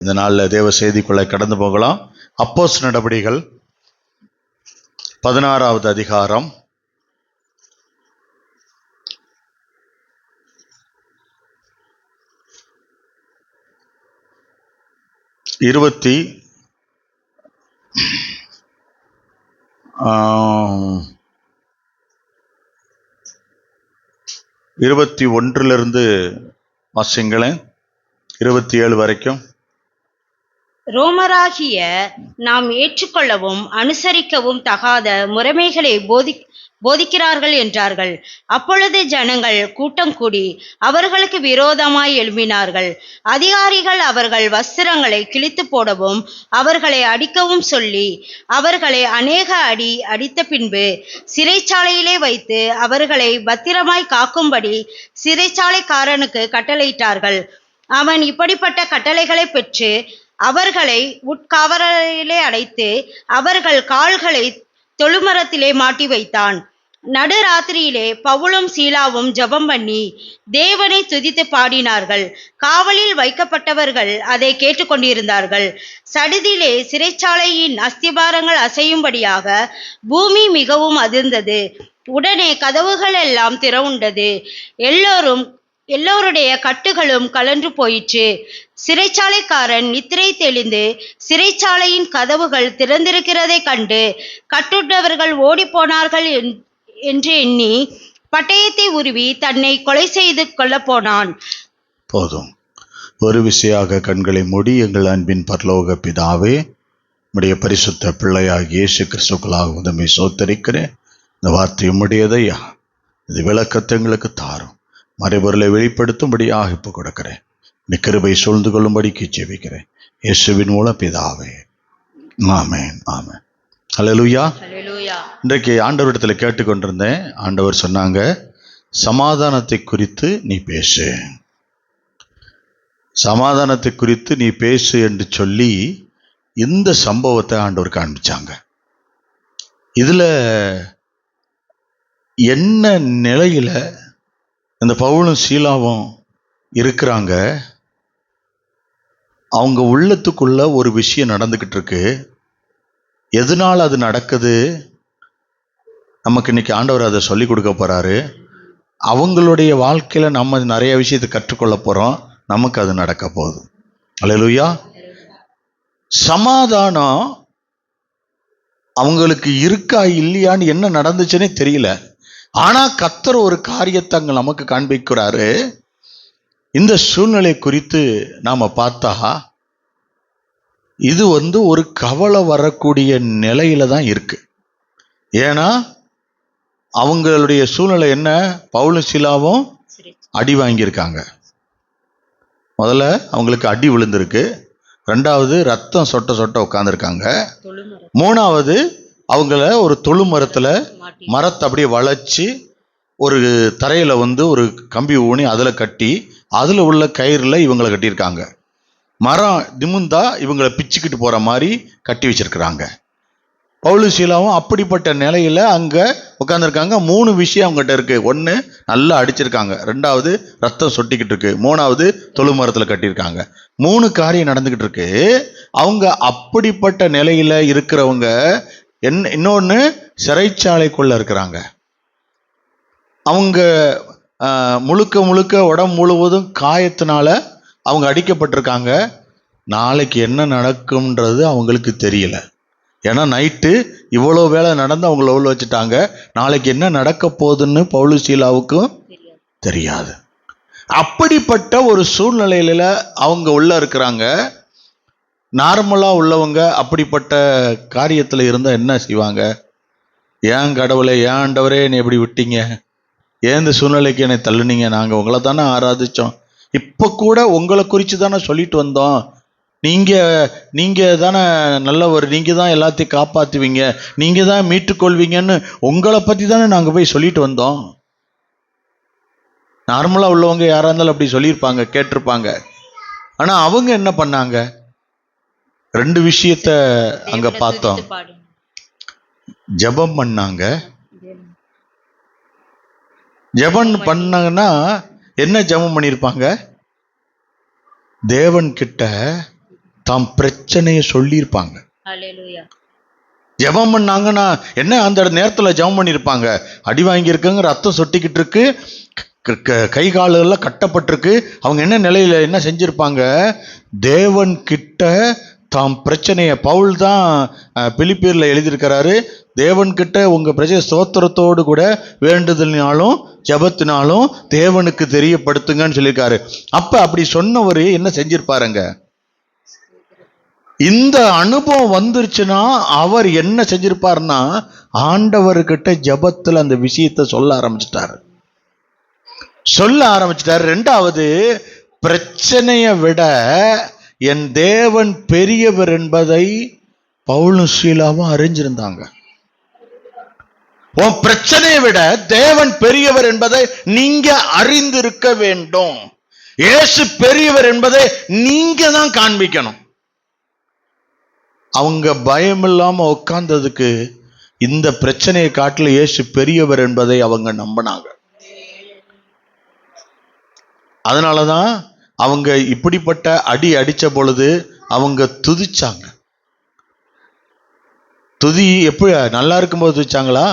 இந்த நாளில் தேவ செய்திக்குள்ளே கடந்து போகலாம். அப்போஸ்தலர் நடபடிகள் 16வது அதிகாரம் 21 வாசிங்களேன், 27 வரைக்கும். ரோமராகிய நாம் ஏற்றுக்கொள்ளவும் அனுசரிக்கவும் தகாத முறைமைகளை போதிக்கிறார்கள் என்றார்கள். அப்பொழுது ஜனங்கள் கூட்டம் கூடி அவர்களுக்கு விரோதமாய் எழும்பினார்கள். அதிகாரிகள் அவர்கள் வஸ்திரங்களை கிழித்து போடவும் அவர்களை அடிக்கவும் சொல்லி அவர்களை அநேக அடி அடித்த பின்பு சிறைச்சாலையிலே வைத்து அவர்களை பத்திரமாய் காக்கும்படி சிறைச்சாலைக்காரனுக்கு கட்டளையிட்டார்கள். அவன் இப்படிப்பட்ட கட்டளைகளை பெற்று அவர்களை உட்காவலிலே அடைத்து அவர்கள் கால்களை தொழுமரத்திலே மாட்டி வைத்தான். நடுராத்திரியிலே பவுலும் சீலாவும் ஜெபம் பண்ணி தேவனை துதித்து பாடினார்கள். காவலில் வைக்கப்பட்டவர்கள் அதை கேட்டுக்கொண்டிருந்தார்கள். சடிதிலே சிறைச்சாலையின் அஸ்திபாரங்கள் அசையும்படியாக பூமி மிகவும் அதிர்ந்தது. உடனே கதவுகள் எல்லாம் திறவுண்டது. எல்லோருடைய கட்டுகளும் கலன்று போயிற்று. சிறைச்சாலைக்காரன் நித்திரை தெளிந்து சிறைச்சாலையின் கதவுகள் திறந்திருக்கிறதை கண்டு கட்டுண்டவர்கள் ஓடி போனார்கள் என்று எண்ணி பட்டயத்தை உருவி தன்னை கொலை செய்து கொள்ள போனான். போதும். ஒரு விசையாக கண்களை மூடி, எங்கள் அன்பின் பரலோக பிதாவே, உம்முடைய பரிசுத்த பிள்ளையாகிய இயேசு கிறிஸ்துவுக்குள்ளாக உம்மை ஸ்தோத்திரிக்கிறேன். இந்த வார்த்தை உம்முடையதையா, இது விளக்கத்தை எங்களுக்கு தாரும். மறைபொருளை வெளிப்படுத்தும்படியாக இப்போ கொடுக்கிறேன். நீ கிருபை சூழ்ந்து கொள்ளும்படிக்கு ஜெபிக்கிறேன் இயேசுவின் மூலம் பிதாவே, ஆமென், ஆமென். அல்லேலூயா. இன்றைக்கு ஆண்டவரிடத்துல கேட்டுக்கொண்டிருந்தேன். ஆண்டவர் சொன்னாங்க, சமாதானத்தை குறித்து நீ பேசு, சமாதானத்தை குறித்து நீ பேசு என்று சொல்லி இந்த சம்பவத்தை ஆண்டவர் காண்பிச்சாங்க. இதுல என்ன நிலையில இந்த பவுலும் சீலாவும் இருக்கிறாங்க, அவங்க உள்ளத்துக்குள்ள ஒரு விஷயம் நடந்துக்கிட்டு இருக்கு. எதனால் அது நடக்குது, நமக்கு இன்னைக்கு ஆண்டவர் அதை சொல்லி கொடுக்க போறாரு. அவங்களுடைய வாழ்க்கையில நம்ம நிறைய விஷயத்தை கற்றுக்கொள்ள போறோம். நமக்கு அது நடக்க போகுது. அல்லேலூயா. சமாதானம் அவங்களுக்கு இருக்கா இல்லையான்னு என்ன நடந்துச்சுன்னே தெரியல. ஆனா கர்த்தர் ஒரு காரியத்தை அங்க நமக்கு காண்பிக்கிறாரு. இந்த சூழ்நிலை குறித்து நாம பார்த்தா இது ஒரு கவலை வரக்கூடிய நிலையில தான் இருக்கு. ஏன்னா அவங்களுடைய சூழ்நிலை என்ன, பவுலும் சீலாவும் அடி வாங்கியிருக்காங்க. முதல்ல அவங்களுக்கு அடி விழுந்திருக்கு. ரெண்டாவது ரத்தம் சொட்ட சொட்ட உட்காந்துருக்காங்க. மூணாவது அவங்கள ஒரு தொழு மரத்தை அப்படியே வளைச்சி ஒரு தரையில ஒரு கம்பி ஊனி அதில் கட்டி அதில் உள்ள கயிறுல இவங்களை கட்டியிருக்காங்க. மரம் நிமிந்தா இவங்களை பிச்சுக்கிட்டு போற மாதிரி கட்டி வச்சிருக்கிறாங்க. பவுலும் சீலாவும் அப்படிப்பட்ட நிலையில அங்க உட்காந்துருக்காங்க. 3 விஷயம் அவங்ககிட்ட இருக்கு. 1, நல்லா அடிச்சிருக்காங்க. 2வது ரத்தம் சொட்டிக்கிட்டு இருக்கு. 3வது தொழு மரத்துல கட்டியிருக்காங்க. 3 காரியம் நடந்துகிட்டு இருக்கு. அவங்க அப்படிப்பட்ட நிலையில இருக்கிறவங்க இன்னொன்னு சிறைச்சாலைக்குள்ள இருக்கிறாங்க. அவங்க முழுக்க உடம்பு முழுவதும் காயத்தினால அவங்க அடிக்கப்பட்டிருக்காங்க. நாளைக்கு என்ன நடக்கும்ன்றது அவங்களுக்கு தெரியல. ஏன்னா நைட்டு இவ்வளோ வேலை நடந்து அவங்கள உள்ள வச்சுட்டாங்க. நாளைக்கு என்ன நடக்க போகுதுன்னு பவுலும் சீலாவுக்கும் தெரியாது. அப்படிப்பட்ட ஒரு சூழ்நிலையில அவங்க உள்ள இருக்கிறாங்க. நார்மலா உள்ளவங்க அப்படிப்பட்ட காரியத்துல இருந்தா என்ன செய்வாங்க? ஏன் கடவுளே, ஏன் ஆண்டவரே என்னை எப்படி விட்டீங்க, ஏன் இந்த சூழ்நிலைக்கு என்னை தள்ளுனீங்க, நாங்க உங்களை தானே ஆராதிச்சோம், இப்ப கூட உங்களை குறித்து தானே சொல்லிட்டு வந்தோம், நீங்க தானே நல்லவர், நீங்க தான் எல்லாத்தையும் காப்பாத்துவீங்க, நீங்க தான் மீட்டுக்கொள்வீங்கன்னு உங்களை பத்தி தானே நாங்க போய் சொல்லிட்டு வந்தோம். நார்மலா உள்ளவங்க யாரா இருந்தாலும் அப்படி சொல்லியிருப்பாங்க, கேட்டிருப்பாங்க. ஆனா அவங்க என்ன பண்ணாங்க? 2 விஷயத்த அங்க பார்த்தோம். ஜெபம் பண்ணாங்க. ஜெபம் பண்ணாங்கன்னா என்ன ஜெபம் பண்ணியிருப்பாங்க? தேவன் கிட்ட தாம் பிரச்சனையை சொல்லியிருப்பாங்க. ஹல்லேலூயா. ஜெபம் பண்ணாங்கன்னா என்ன அந்த நேரத்தில் ஜெபம் பண்ணியிருப்பாங்க? அடி வாங்கியிருக்காங்க, ரத்தம் சொட்டிக்கிட்டு இருக்கு, கை காலெல்லாம் கட்டப்பட்டிருக்கு. அவங்க என்ன நிலையில என்ன செஞ்சிருப்பாங்க? தேவன் கிட்ட தாம் பிரச்சனையை, பவுல் தான் பிலிப்பியர்ல எழுதியிருக்கிறாரு, தேவன் கிட்ட உங்க பிரச்சனை ஸ்தோத்திரத்தோடு கூட வேண்டுதலினாலும் ஜெபத்தினாலும் தேவனுக்கு தெரியப்படுத்துங்கன்னு சொல்லியிருக்காரு. அப்ப அப்படி சொன்னவர் என்ன செஞ்சிருப்பாருங்க? இந்த அனுபவம் வந்துருச்சுன்னா அவர் என்ன செஞ்சிருப்பாருன்னா, ஆண்டவர்கிட்ட ஜெபத்துல அந்த விஷயத்தை சொல்ல ஆரம்பிச்சிட்டாரு. ரெண்டாவது, பிரச்சனையை விட என் தேவன் பெரியவர் என்பதை பவுலும் சீலாவும் அறிஞ்சிருந்தாங்க. உன் பிரச்சனையை விட தேவன் பெரியவர் என்பதை நீங்க அறிந்திருக்க வேண்டும். இயேசு பெரியவர் என்பதை நீங்க தான் காண்பிக்கணும். அவங்க பயம் இல்லாம உட்கார்ந்ததுக்கு இந்த பிரச்சனையை காட்டில இயேசு பெரியவர் என்பதை அவங்க நம்பினாங்க. அதனாலதான் அவங்க இப்படிப்பட்ட அடி அடிச்ச பொழுது அவங்க துதிச்சாங்க. துதி எப்படி நல்லா இருக்கும்போது துதிச்சாங்களா?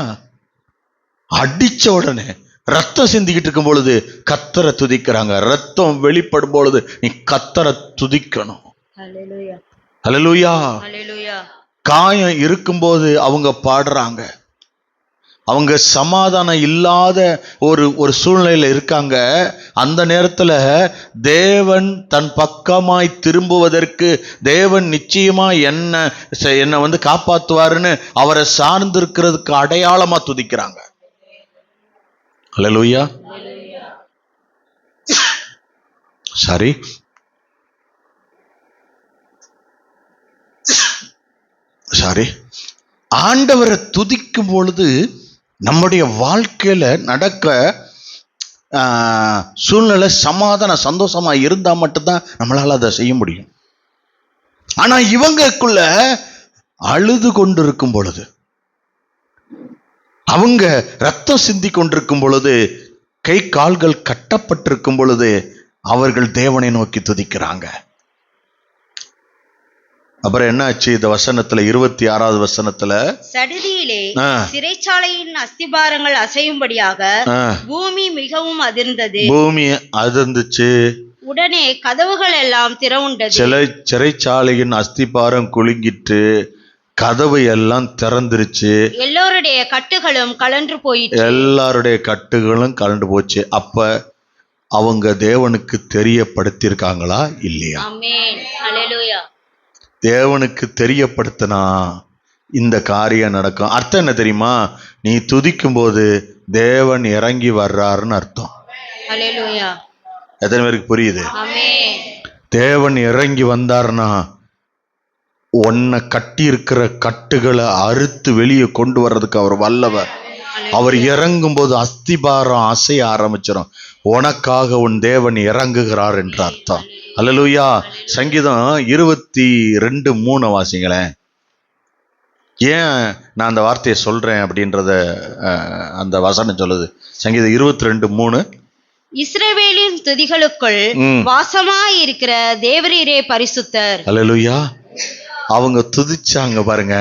அடிச்ச உடனே ரத்தம் சிந்திக்கிட்டு இருக்கும் பொழுது கத்தரை துதிக்கிறாங்க. ரத்தம் வெளிப்படும் பொழுது நீ கத்தரை துதிக்கணும். ஹல்லேலூயா. காயம் இருக்கும்போது அவங்க பாடுறாங்க. அவங்க சமாதானம் இல்லாத ஒரு சூழ்நிலையில இருக்காங்க. அந்த நேரத்துல தேவன் தன் பக்கமாய் திரும்புவதற்கு, தேவன் நிச்சயமா என்ன காப்பாத்துவாருன்னு அவரை சார்ந்திருக்கிறதுக்கு அடையாளமா துதிக்கிறாங்க. ஹல்லேலூயா. சாரி ஆண்டவரை துதிக்கும் பொழுது நம்முடைய வாழ்க்கையில நடக்க சூழ்நிலை சமாதான சந்தோஷமா இருந்தா மட்டும்தான் நம்மளால அதை செய்ய முடியும். ஆனா இவங்களுக்குள்ள அழுது கொண்டிருக்கும் பொழுது, அவங்க ரத்தம் சிந்தி கொண்டிருக்கும் பொழுது, கை கால்கள் கட்டப்பட்டிருக்கும் பொழுது அவர்கள் தேவனை நோக்கி துதிக்கிறாங்க. அப்புறம் என்ன ஆச்சு? இந்த வசனத்துல 26வது வசனத்துல, சடுதியிலே சிறைச்சாலையின் அஸ்திபாரங்கள் அசையும்படியாக பூமி மிகவும் அதிர்ந்தது. பூமி அதிர்ந்துச்சு. உடனே கதவுகள் எல்லாம் திறவுண்டது. சிறைச்சாலையின் அஸ்திபாரம் குலுங்கிட்டு கதவு எல்லாம் திறந்துருச்சு. எல்லாருடைய கட்டுகளும் கலண்டு போச்சு. அப்ப அவங்க தேவனுக்கு தெரியப்படுத்தியிருக்காங்களா இல்லையா? ஆமென். ஹல்லேலூயா. தேவனுக்கு தெரியப்படுத்தினா இந்த காரியம் நடக்கும். அர்த்தம் என்ன தெரியுமா? நீ துதிக்கும் போது தேவன் இறங்கி வர்றாருன்னு அர்த்தம். ஹல்லேலூயா. எத்தனை பேருக்கு புரியுது? ஆமென். தேவன் இறங்கி வந்தாருன்னா உன்னை கட்டி இருக்கிற கட்டுகளை அறுத்து வெளியே கொண்டு வர்றதுக்கு அவர் வல்லவர். அவர் இறங்கும் போது அஸ்திபாரம் அசைய ஆரம்பிச்சிடும். உனக்காக உன் தேவன் இறங்குகிறார் என்ற அர்த்தம். அல்லேலூயா. சங்கீதம் 22:3 வாசிங்களேன். ஏன் நான் அந்த வார்த்தையை சொல்றேன் அப்படின்றத அந்த வசனம் சொல்லுது. சங்கீதம் 22:3, இஸ்ரவேலின் துதிகளுக்குள் வாசமாய் இருக்கிற தேவரீரே பரிசுத்தர். அல்லேலூயா. அவங்க துதிச்சாங்க பாருங்க.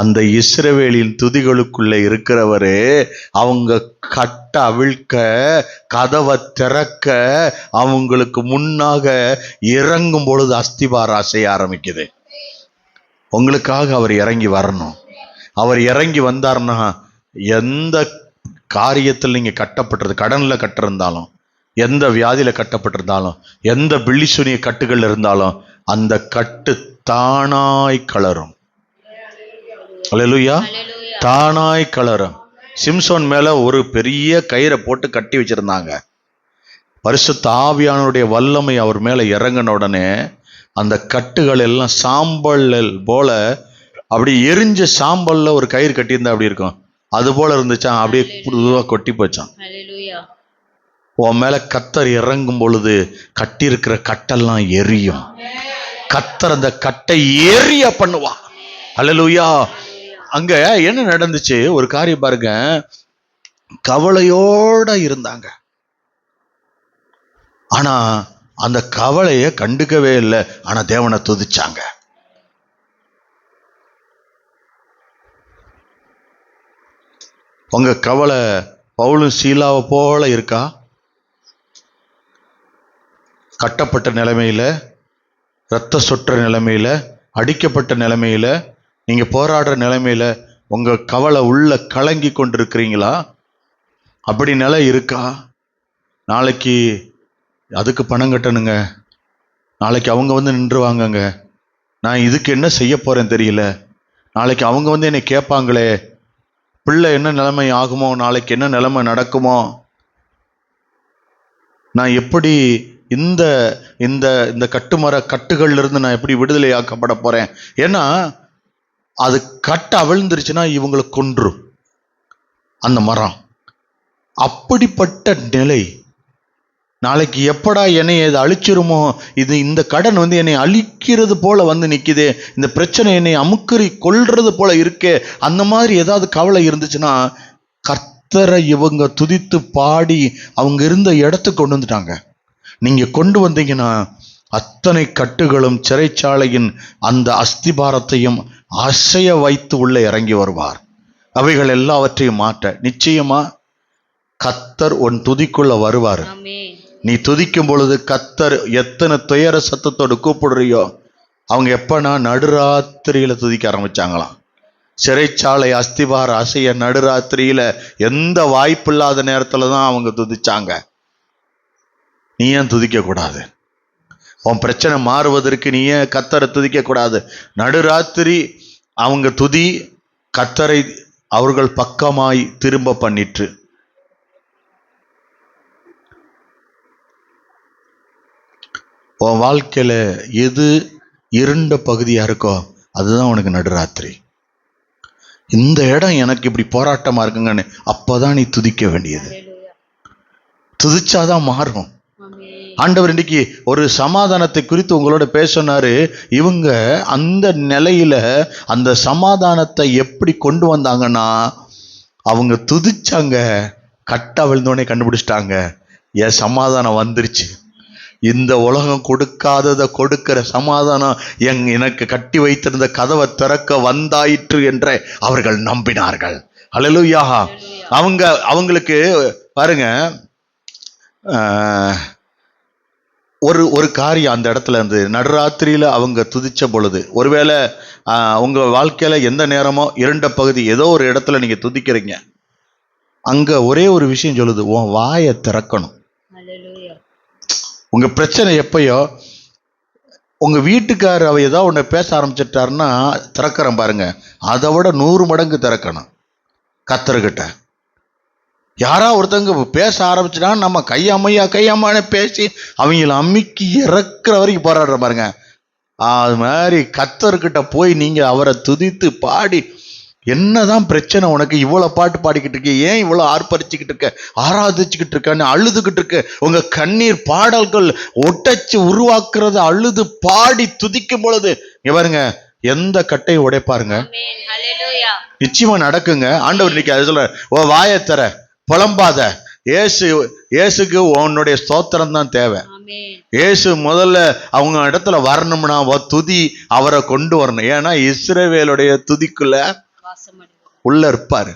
அந்த இஸ்ரவேலின் துதிகளுக்குள்ள இருக்கிறவரு அவங்க கட்ட அவிழ்க்க, கதவை திறக்க, அவங்களுக்கு முன்னாக இறங்கும் பொழுது அஸ்திபாரம் அசைய ஆரம்பிக்குது. உங்களுக்காக அவர் இறங்கி வரணும். அவர் இறங்கி வந்தார்னா எந்த காரியத்தில் நீங்க கட்டப்பட்டிருது, கடன்ல கட்டிருந்தாலும், எந்த வியாதியில கட்டப்பட்டிருந்தாலும், எந்த பில்லிசுனிய கட்டுகள் இருந்தாலும் அந்த கட்டு தானாய் கலரும். அல்லேலூயா. தானாய் கலரும். சிம்சோன் மேல ஒரு பெரிய கயிறை போட்டு கட்டி வச்சிருந்தாங்க. பரிசுத்த ஆவியானவருடைய வல்லமை அவர் மேல இறங்கின உடனே அந்த கட்டுகள் எல்லாம் சாம்பல் போல, அப்படி எரிஞ்ச சாம்பல்ல ஒரு கயிறு கட்டியிருந்தா அப்படி இருக்கும், அது போல இருந்துச்சான். அப்படியே புதுவா கொட்டி போச்சான். உன் மேல கத்தர் இறங்கும் பொழுது கட்டி இருக்கிற கட்டெல்லாம் எரியும். கத்தர் அந்த கட்டை ஏறிய பண்ணுவா. அல்லேலூயா. அங்க என்ன நடந்துச்சு? ஒரு காரியம் பாருங்க. கவலையோட இருந்தாங்க. ஆனா அந்த கவலையை கண்டுக்கவே இல்லை. ஆனா தேவனை துதிச்சாங்க. உங்க கவலை பவுலும் சீலாவை போல இருக்கா? கட்டப்பட்ட நிலைமையில, இரத்த சொற்ற நிலைமையில, அடிக்கப்பட்ட நிலைமையில, நீங்க போராடுற நிலைமையில உங்க கவலை உள்ள கலங்கி கொண்டிருக்கிறீங்களா? அப்படி நிலை இருக்கா? நாளைக்கு அதுக்கு பணம் கட்டணுங்க, நாளைக்கு அவங்க வந்து நின்றுவாங்கங்க, நான் இதுக்கு என்ன செய்ய போறேன் தெரியல, நாளைக்கு அவங்க வந்து என்னை கேட்பாங்களே, பிள்ளை என்ன நிலைமை ஆகுமோ, நாளைக்கு என்ன நிலைமை நடக்குமோ, நான் எப்படி இந்த இந்த இந்த கட்டுமர கட்டுகள்ல இருந்து நான் எப்படி விடுதலை ஆக்கப்பட போறேன்? ஏன்னா அது கட்ட அவிழ்ந்துருச்சுன்னா இவங்களை கொன்றும் அந்த மரம். அப்படிப்பட்ட நிலை. நாளைக்கு எப்படா என்னை இது அழிச்சிருமோ, இது இந்த கடன் வந்து என்னை அழிக்கிறது போல வந்து நிக்குதே, இந்த பிரச்சனை என்னை அமுக்கறி கொள்றது போல இருக்கே, அந்த மாதிரி ஏதாவது கவலை இருந்துச்சுன்னா கர்த்தரை இவங்க துதித்து பாடி அவங்க இருந்த இடத்துக்கு கொண்டு வந்துட்டாங்க. நீங்க கொண்டு வந்தீங்கன்னா அத்தனை கட்டுகளும் சிறைச்சாலையின் அந்த அஸ்திபாரத்தையும் அசைய வைத்து உள்ள இறங்கி வருவார். அவைகள் எல்லாவற்றையும் மாற்ற நிச்சயமா கர்த்தர் உன் துதிக்குள்ள வருவார். நீ துதிக்கும் பொழுது கர்த்தர் எத்தனை துயர சத்தத்தோடு கூப்பிடுறியோ, அவங்க எப்பனா நடுராத்திரியில துதிக்க ஆரம்பிச்சாங்களாம். சிறைச்சாலை அஸ்திபார அசைய நடுராத்திரியில எந்த வாய்ப்பு இல்லாத நேரத்துல தான் அவங்க துதிச்சாங்க. நீ ஏன் துதிக்க கூடாது? உன் பிரச்சனை மாறுவதற்கு நீ ஏன் கர்த்தரை துதிக்க கூடாது? நடுராத்திரி அவங்க துதி கர்த்தரை அவர்கள் பக்கமாய் திரும்ப பண்ணிற்று. உன் வாழ்க்கையில எது இருண்ட பகுதியா இருக்கோ அதுதான் உனக்கு நடுராத்திரி. இந்த இடம் எனக்கு இப்படி போராட்டமா இருக்குங்கன்னு அப்பதான் நீ துதிக்க வேண்டியது. துதிச்சாதான் மாறும். ஆண்டவர் இன்னைக்கு ஒரு சமாதானத்தை குறித்து உங்களோட பேசினாரு. இவங்க அந்த நிலையில அந்த சமாதானத்தை எப்படி கொண்டு வந்தாங்கன்னா, அவங்க துதிச்சாங்க, கட்ட விழுந்தோடனே கண்டுபிடிச்சிட்டாங்க, என் சமாதானம் வந்துருச்சு, இந்த உலகம் கொடுக்காததை கொடுக்கிற சமாதானம் எனக்கு கட்டி வைத்திருந்த கதவை திறக்க வந்தாயிற்று என்று அவர்கள் நம்பினார்கள். அல்லேலூயா. அவங்களுக்கு பாருங்க, ஒரு காரியம் அந்த இடத்துல இருந்து நடுராத்திரியில அவங்க துதிச்ச பொழுது, ஒருவேளை உங்க வாழ்க்கையில எந்த நேரமோ இரண்ட பகுதி ஏதோ ஒரு இடத்துல நீங்க துதிக்கிறீங்க, அங்க ஒரே ஒரு விஷயம் சொல்லுது, உன் வாயை திறக்கணும். உங்க பிரச்சனை எப்பயோ உங்க வீட்டுக்காரர் அவ ஏதோ ஒன்று பேச ஆரம்பிச்சிட்டாருன்னா திறக்கிறேன் பாருங்க, அதை விட 100 மடங்கு திறக்கணும் கர்த்தர்கிட்ட. யாரா ஒருத்தவங்க பேச ஆரம்பிச்சுட்டா நம்ம கையம்மையான்னு பேசி அவங்கள அம்மிக்கு இறக்குற வரைக்கும் போராடுற பாருங்க. அது மாதிரி கர்த்தர்கிட்ட போய் நீங்க அவரை துதித்து பாடி, என்னதான் பிரச்சனை உனக்கு, இவ்வளவு பாட்டு பாடிக்கிட்டு இருக்க, ஏன் இவ்வளவு ஆர்ப்பரிச்சுக்கிட்டு இருக்க, ஆராதிச்சுக்கிட்டு இருக்கன்னு அழுதுகிட்டு இருக்க, உங்க கண்ணீர் பாடல்கள் ஒட்டச்சு உருவாக்குறது அழுது பாடி துதிக்கும் பொழுது பாருங்க எந்த கட்டை உடைப்பாருங்க, நிச்சயமா நடக்குங்க. ஆண்டவர் இன்னைக்கு அது சொல்ற, ஓ வாயை தர, புலம்பாத, இயேசுக்கு உன்னுடைய ஸ்தோத்திரம் தான் தேவை. இயேசு முதல்ல அவங்க இடத்துல வரணும்னா துதி அவரை கொண்டு வரணும். ஏன்னா இஸ்ரவேலுடைய துதிக்குள்ள உள்ள இருப்பாரு,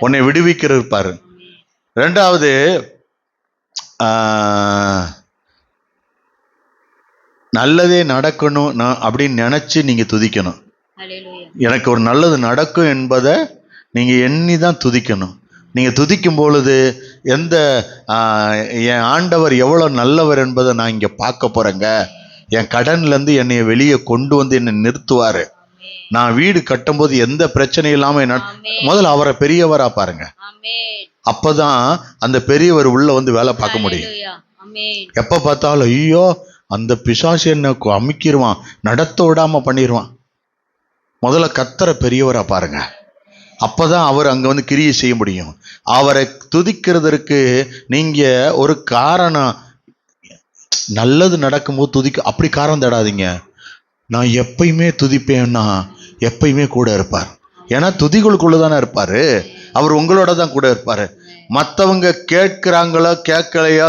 உன்னை விடுவிக்கிற இருப்பாரு. ரெண்டாவது, நல்லதே நடக்கணும் அப்படின்னு நினைச்சு நீங்க துதிக்கணும். எனக்கு ஒரு நல்லது நடக்கும் என்பதை நீங்க எண்ணிதான் துதிக்கணும். நீங்க துதிக்கும் பொழுது எந்த என் ஆண்டவர் எவ்வளவு நல்லவர் என்பதை நான் இங்க பார்க்க போறேங்க, என் கடன்ல இருந்து என்னைய வெளியே கொண்டு வந்து என்னை நிறுத்துவாரு, நான் வீடு கட்டும்போது எந்த பிரச்சனையும் இல்லாம முதல்ல அவரை பெரியவரா பாருங்க, அப்பதான் அந்த பெரியவர் உள்ள வந்து வேலை பார்க்க முடியும். எப்ப பார்த்தாலும் ஐயோ அந்த பிசாசு என்ன அமுக்கிடுவான், நடத்த விடாம பண்ணிடுவான். முதல்ல கர்த்தரை பெரியவரா பாருங்க, அப்பதான் அவர் அங்க வந்து கிரியை செய்ய முடியும். அவரை துதிக்கிறதற்கு நீங்க ஒரு காரணம், நல்லது நடக்கும்போது துதிக்க அப்படி காரணம் தேடாதீங்க. நான் எப்பயுமே துதிப்பேன்னா எப்பயுமே கூட இருப்பார். ஏன்னா துதிகளுக்குள்ளதானே இருப்பாரு, அவர் உங்களோட தான் கூட இருப்பாரு. மற்றவங்க கேட்கிறாங்களோ கேட்கலையோ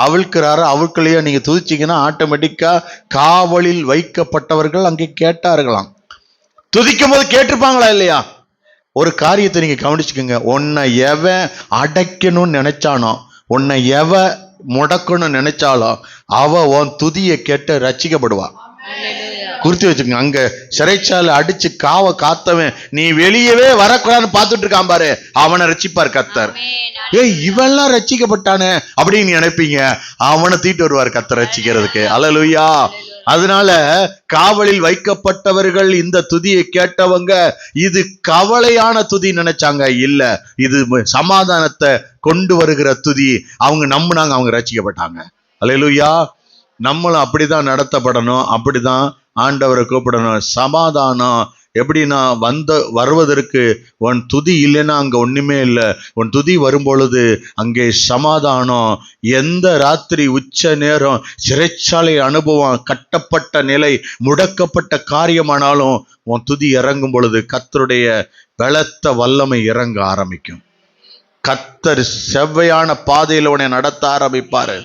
அவிழ்க்கிறாரோ அவிழ்க்கலையோ நீங்க துதிச்சீங்கன்னா ஆட்டோமேட்டிக்கா காவலில் வைக்கப்பட்டவர்கள் அங்கே கேட்டார்களாம். துதிக்கும் போது கேட்டிருப்பாங்களா இல்லையா? ஒரு காரியத்தை நீங்க கவனிச்சுக்கோங்க. உன்னை எவன் அடைக்கணும்னு நினைச்சானோ, உன்னை எவன் முடக்கணும்னு நினைச்சாலோ அவ உன் துதியை கேட்டு ரட்சிக்கப்படுவா. குறித்து வச்சுக்கோங்க. அங்க சிறைச்சாலை அடிச்சு காத்தவன் நீ வெளியவே வரக்கூடாதுன்னு பார்த்துட்டு இருக்கான் பாரு, அவனை ரட்சிப்பார் கர்த்தர். இவெல்லாம் ரட்சிக்கப்பட்டானே அப்படின்னு நினைப்பீங்க, அவனை தீட்டு வருவார் கர்த்தர் ரட்சிக்கிறதுக்கு. அல்லேலூயா. அதனால காவலில் வைக்கப்பட்டவர்கள் இந்த துதியை கேட்டவங்க இது கவலையான துதி நினைச்சாங்க. இல்ல, இது சமாதானத்தை கொண்டு வருகிற துதி. அவங்க நம்பினாங்க, அவங்க ரட்சிக்கப்பட்டாங்க. அல்லேலூயா. நம்மளும் அப்படிதான் நடத்தப்படணும், அப்படிதான் ஆண்டவரை கூப்பிடணும். சமாதானம் எப்படின்னா, வருவதற்கு உன் துதி இல்லைன்னா அங்க ஒண்ணுமே இல்லை. உன் துதி வரும்பொழுது அங்கே சமாதானம். எந்த ராத்திரி உச்ச நேரம் சிறைச்சாலை அனுபவம், கட்டப்பட்ட நிலை, முடக்கப்பட்ட காரியமானாலும் உன் துதி இறங்கும் பொழுது கர்த்தருடைய பலத்த வல்லமை இறங்க ஆரம்பிக்கும். கர்த்தர் செவ்வையான பாதையில் உன்னை நடத்த ஆரம்பிப்பாரு.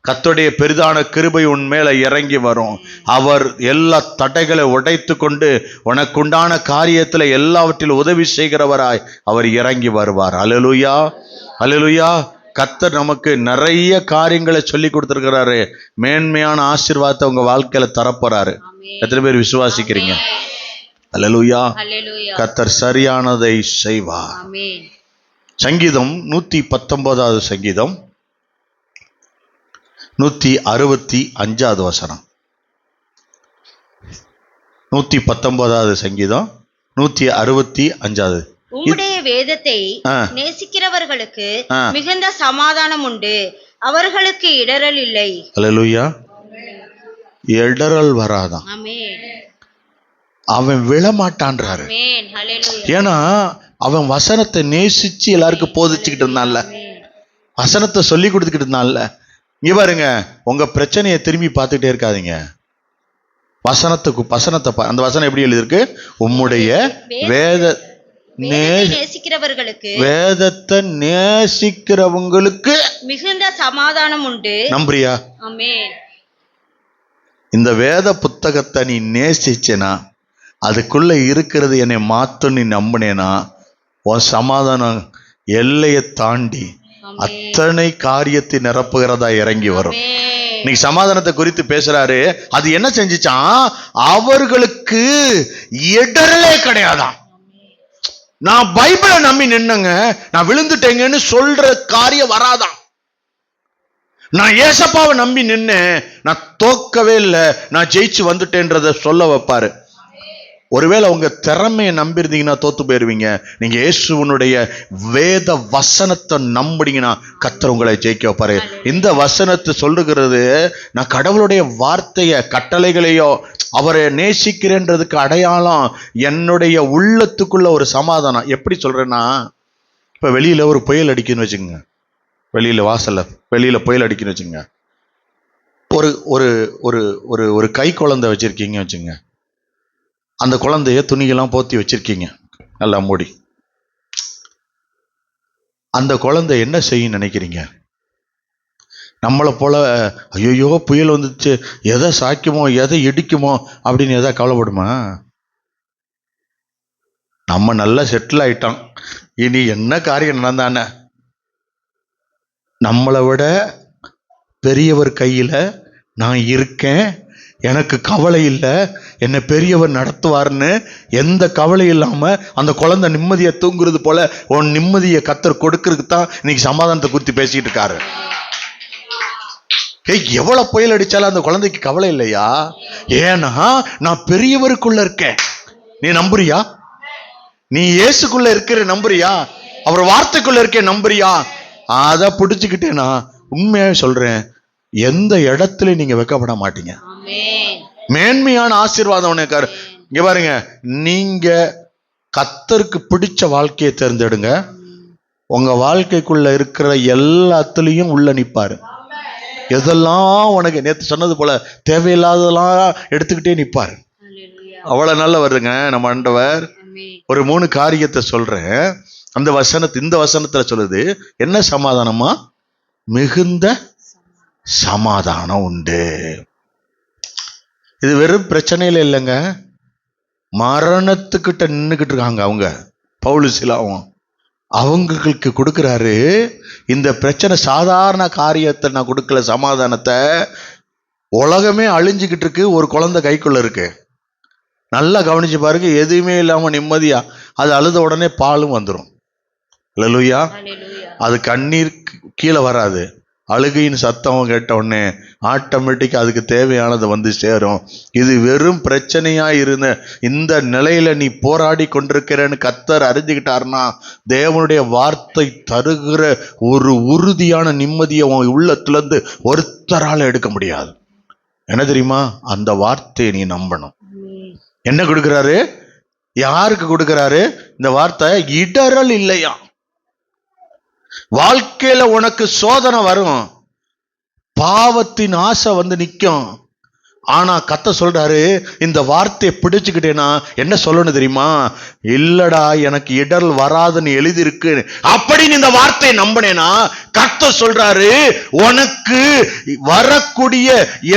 கர்த்தருடைய பெரிதான கிருபை உன் மேல இறங்கி வரும். அவர் எல்லா தடைகளை உடைத்து கொண்டு உனக்குண்டான காரியத்துல எல்லாவற்றிலும் உதவி செய்கிறவராய் அவர் இறங்கி வருவார். அல்லேலூயா, அல்லேலூயா. கர்த்தர் நமக்கு நிறைய காரியங்களை சொல்லி கொடுத்திருக்கிறாரு. மேன்மையான ஆசீர்வாதத்தை உங்க வாழ்க்கையில தரப்போறாரு. எத்தனை பேர் விசுவாசிக்கிறீங்க? அல்லேலூயா. கர்த்தர் சரியானதை செய்வார். சங்கீதம் 119வது சங்கீதம் 165வது வசனம். 119வது சங்கீதம் 165. உம்முடைய வேதத்தை நேசிக்கிறவர்களுக்கு மிகுந்த சமாதானம் உண்டு, அவர்களுக்கு இடறல் இல்லை. அல்லேலூயா. இடறல் வராதான். அவன் விழமாட்டான்றாரு. ஏன்னா அவன் வசனத்தை நேசிச்சு எல்லாருக்கும் போதிச்சுக்கிட்டு இருந்தான்ல, வசனத்தை சொல்லி கொடுத்துக்கிட்டு இருந்தான்ல. இங்க பாருங்க, உங்க பிரச்சனையை திரும்பி பார்த்துட்டே இருக்காதீங்க. வசனத்தை அந்த வசனம் எப்படி எழுதிருக்கு? உம்முடைய நேசிக்கிறவர்களுக்கு, வேதத்தை நேசிக்கிறவங்களுக்கு மிகுந்த சமாதானம் உண்டு. நம்புறியா? இந்த வேத புத்தகத்தை நீ நேசிச்சேனா, அதுக்குள்ள இருக்கிறது என்னை மாத்தும் நீ நம்பினேனா, உன் சமாதானம் எல்லையை தாண்டி அத்தனை காரியத்தை நிரப்புகிறதா இறங்கி வரும். இன்னைக்கு சமாதானத்தை குறித்து பேசுறாரு. அது என்ன செஞ்சுச்சான்? அவர்களுக்கு இடரலே கிடையாதான். நான் பைபிளை நம்பி நின்னுங்க, நான் விழுந்துட்டேங்கன்னு சொல்ற காரியம் வராதான். நான் ஏசப்பாவை நம்பி நின்னேன், நான் தோக்கவே இல்லை, நான் ஜெயிச்சு வந்துட்டேன்றத சொல்ல வைப்பாரு. ஒருவேளை உங்க திறமையை நம்பிருந்தீங்கன்னா தோத்து போயிருவீங்க. நீங்க இயேசுவனுடைய வேத வசனத்தை நம்பினீங்கன்னா கர்த்தர் உங்களை ஜெயிக்க வைப்பாரு. இந்த வசனத்தை சொல்லுகிறது, நான் கடவுளுடைய வார்த்தைய கட்டளைகளையோ அவரை நேசிக்கிறேன்றதுக்கு அடையாளம் என்னுடைய உள்ளத்துக்குள்ள ஒரு சமாதானம். எப்படி சொல்றேன்னா, இப்ப வெளியில ஒரு புயல் அடிக்குன்னு வச்சுக்கோங்க, வெளியில வாசல்ல வெளியில புயல் அடிக்குன்னு வச்சுங்க, ஒரு ஒரு ஒரு ஒரு ஒரு கை குழந்தை வச்சிருக்கீங்க வச்சுங்க, அந்த குழந்தைய துணியெல்லாம் போத்தி வச்சிருக்கீங்க நல்லா மூடி. அந்த குழந்தை என்ன செய்யும் நினைக்கிறீங்க? நம்மளை போல ஐயோ புயல் வந்துச்சு, எதை சாய்க்குமோ எதை இடிக்குமோ அப்படின்னு எதை கவலைப்படுமா? நம்ம நல்லா செட்டில் ஆயிட்டோம், இனி என்ன காரியம் நடந்தானே. நம்மளை விட பெரியவர் கையில நான் இருக்கேன், எனக்கு கவலை இல்லை, என்னை பெரியவர் நடத்துவார்னு எந்த கவலை இல்லாம அந்த குழந்தை நிம்மதியை தூங்குறது போல உன் நிம்மதியை கர்த்தர் கொடுக்கறதுக்கு தான் இன்னைக்கு சமாதானத்தை குறித்து பேசிட்டு இருக்காரு. எவ்வளவு புயல் அடிச்சாலும் அந்த குழந்தைக்கு கவலை இல்லையா? ஏன்னா நான் பெரியவருக்குள்ள இருக்கேன். நீ நம்புறியா? நீ இயேசுக்குள்ள இருக்கிற நம்புறியா? அவர் வார்த்தைக்குள்ள இருக்க நம்புறியா? அதை பிடிச்சுக்கிட்டேனா உண்மையாவே சொல்றேன், எந்த இடத்துல நீங்க வெக்கப்பட மாட்டீங்க. மேன்மையான ஆசீர்வாதம் உனக்கு. இங்க பாருங்க, நீங்க கர்த்தருக்கு பிடிச்ச வாழ்க்கையை தேர்ந்தெடுங்க. உங்க வாழ்க்கைக்குள்ள இருக்கிற எல்லாத்துலயும் உள்ள நிப்பாரு. எதெல்லாம் உனக்கு நேற்று சொன்னது போல தேவையில்லாததெல்லாம் எடுத்துக்கிட்டே நிப்பாரு. அவ்வளவு நல்ல வருதுங்க நம்ம ஆண்டவர். ஒரு 3 காரியத்தை சொல்றேன். அந்த இந்த வசனத்துல சொல்லுது என்ன சமாதானமா? மிகுந்த சமாதானம் உண்டு. இது வெறும் பிரச்சனையில இல்லைங்க, மரணத்துக்கிட்ட நின்றுக்கிட்டு இருக்காங்க அவங்க, பவுல் சீலாவும். அவங்களுக்கு கொடுக்குறாரு இந்த பிரச்சனை. சாதாரண காரியத்தை நான் கொடுக்கல சமாதானத்தை. உலகமே அழிஞ்சுக்கிட்டு இருக்கு, ஒரு குழந்தை கைக்குள்ள இருக்கு. நல்லா கவனிச்சு பாருங்க, எதுவுமே இல்லாம நிம்மதியா அது அழுத உடனே பாலும் வந்துடும். அல்லேலூயா. அது கண்ணீர் கீழே வராது, அழுகையின் சத்தம் கேட்ட உடனே ஆட்டோமேட்டிக்கா அதுக்கு தேவையானது வந்து சேரும். இது வெறும் பிரச்சனையா இருந்த இந்த நிலையில நீ போராடி கொண்டிருக்கிறேன்னு கர்த்தர் அறிஞ்சுக்கிட்டாருன்னா, தேவனுடைய வார்த்தை தருகிற ஒரு உறுதியான நிம்மதியை உன் உள்ளத்திலிருந்து ஒருத்தரால எடுக்க முடியாது. என்ன தெரியுமா? அந்த வார்த்தையை நீ நம்பணும். என்ன கொடுக்கிறாரு? யாருக்கு கொடுக்கிறாரு இந்த வார்த்தை? இடரல் இல்லையா. வாழ்க்கையில உனக்கு சோதனை வரும், பாவத்தின் ஆசை வந்து நிற்கும். ஆனா கர்த்தர் சொல்றாரு, இந்த வார்த்தையை பிடிச்சுக்கிட்டேனா என்ன சொல்லணும் தெரியுமா? இல்லடா, எனக்கு இடரல் வராதுன்னு எழுதியிருக்கு. அப்படின்னு இந்த வார்த்தையை நம்பினேனா கர்த்தர் சொல்றாரு, உனக்கு வரக்கூடிய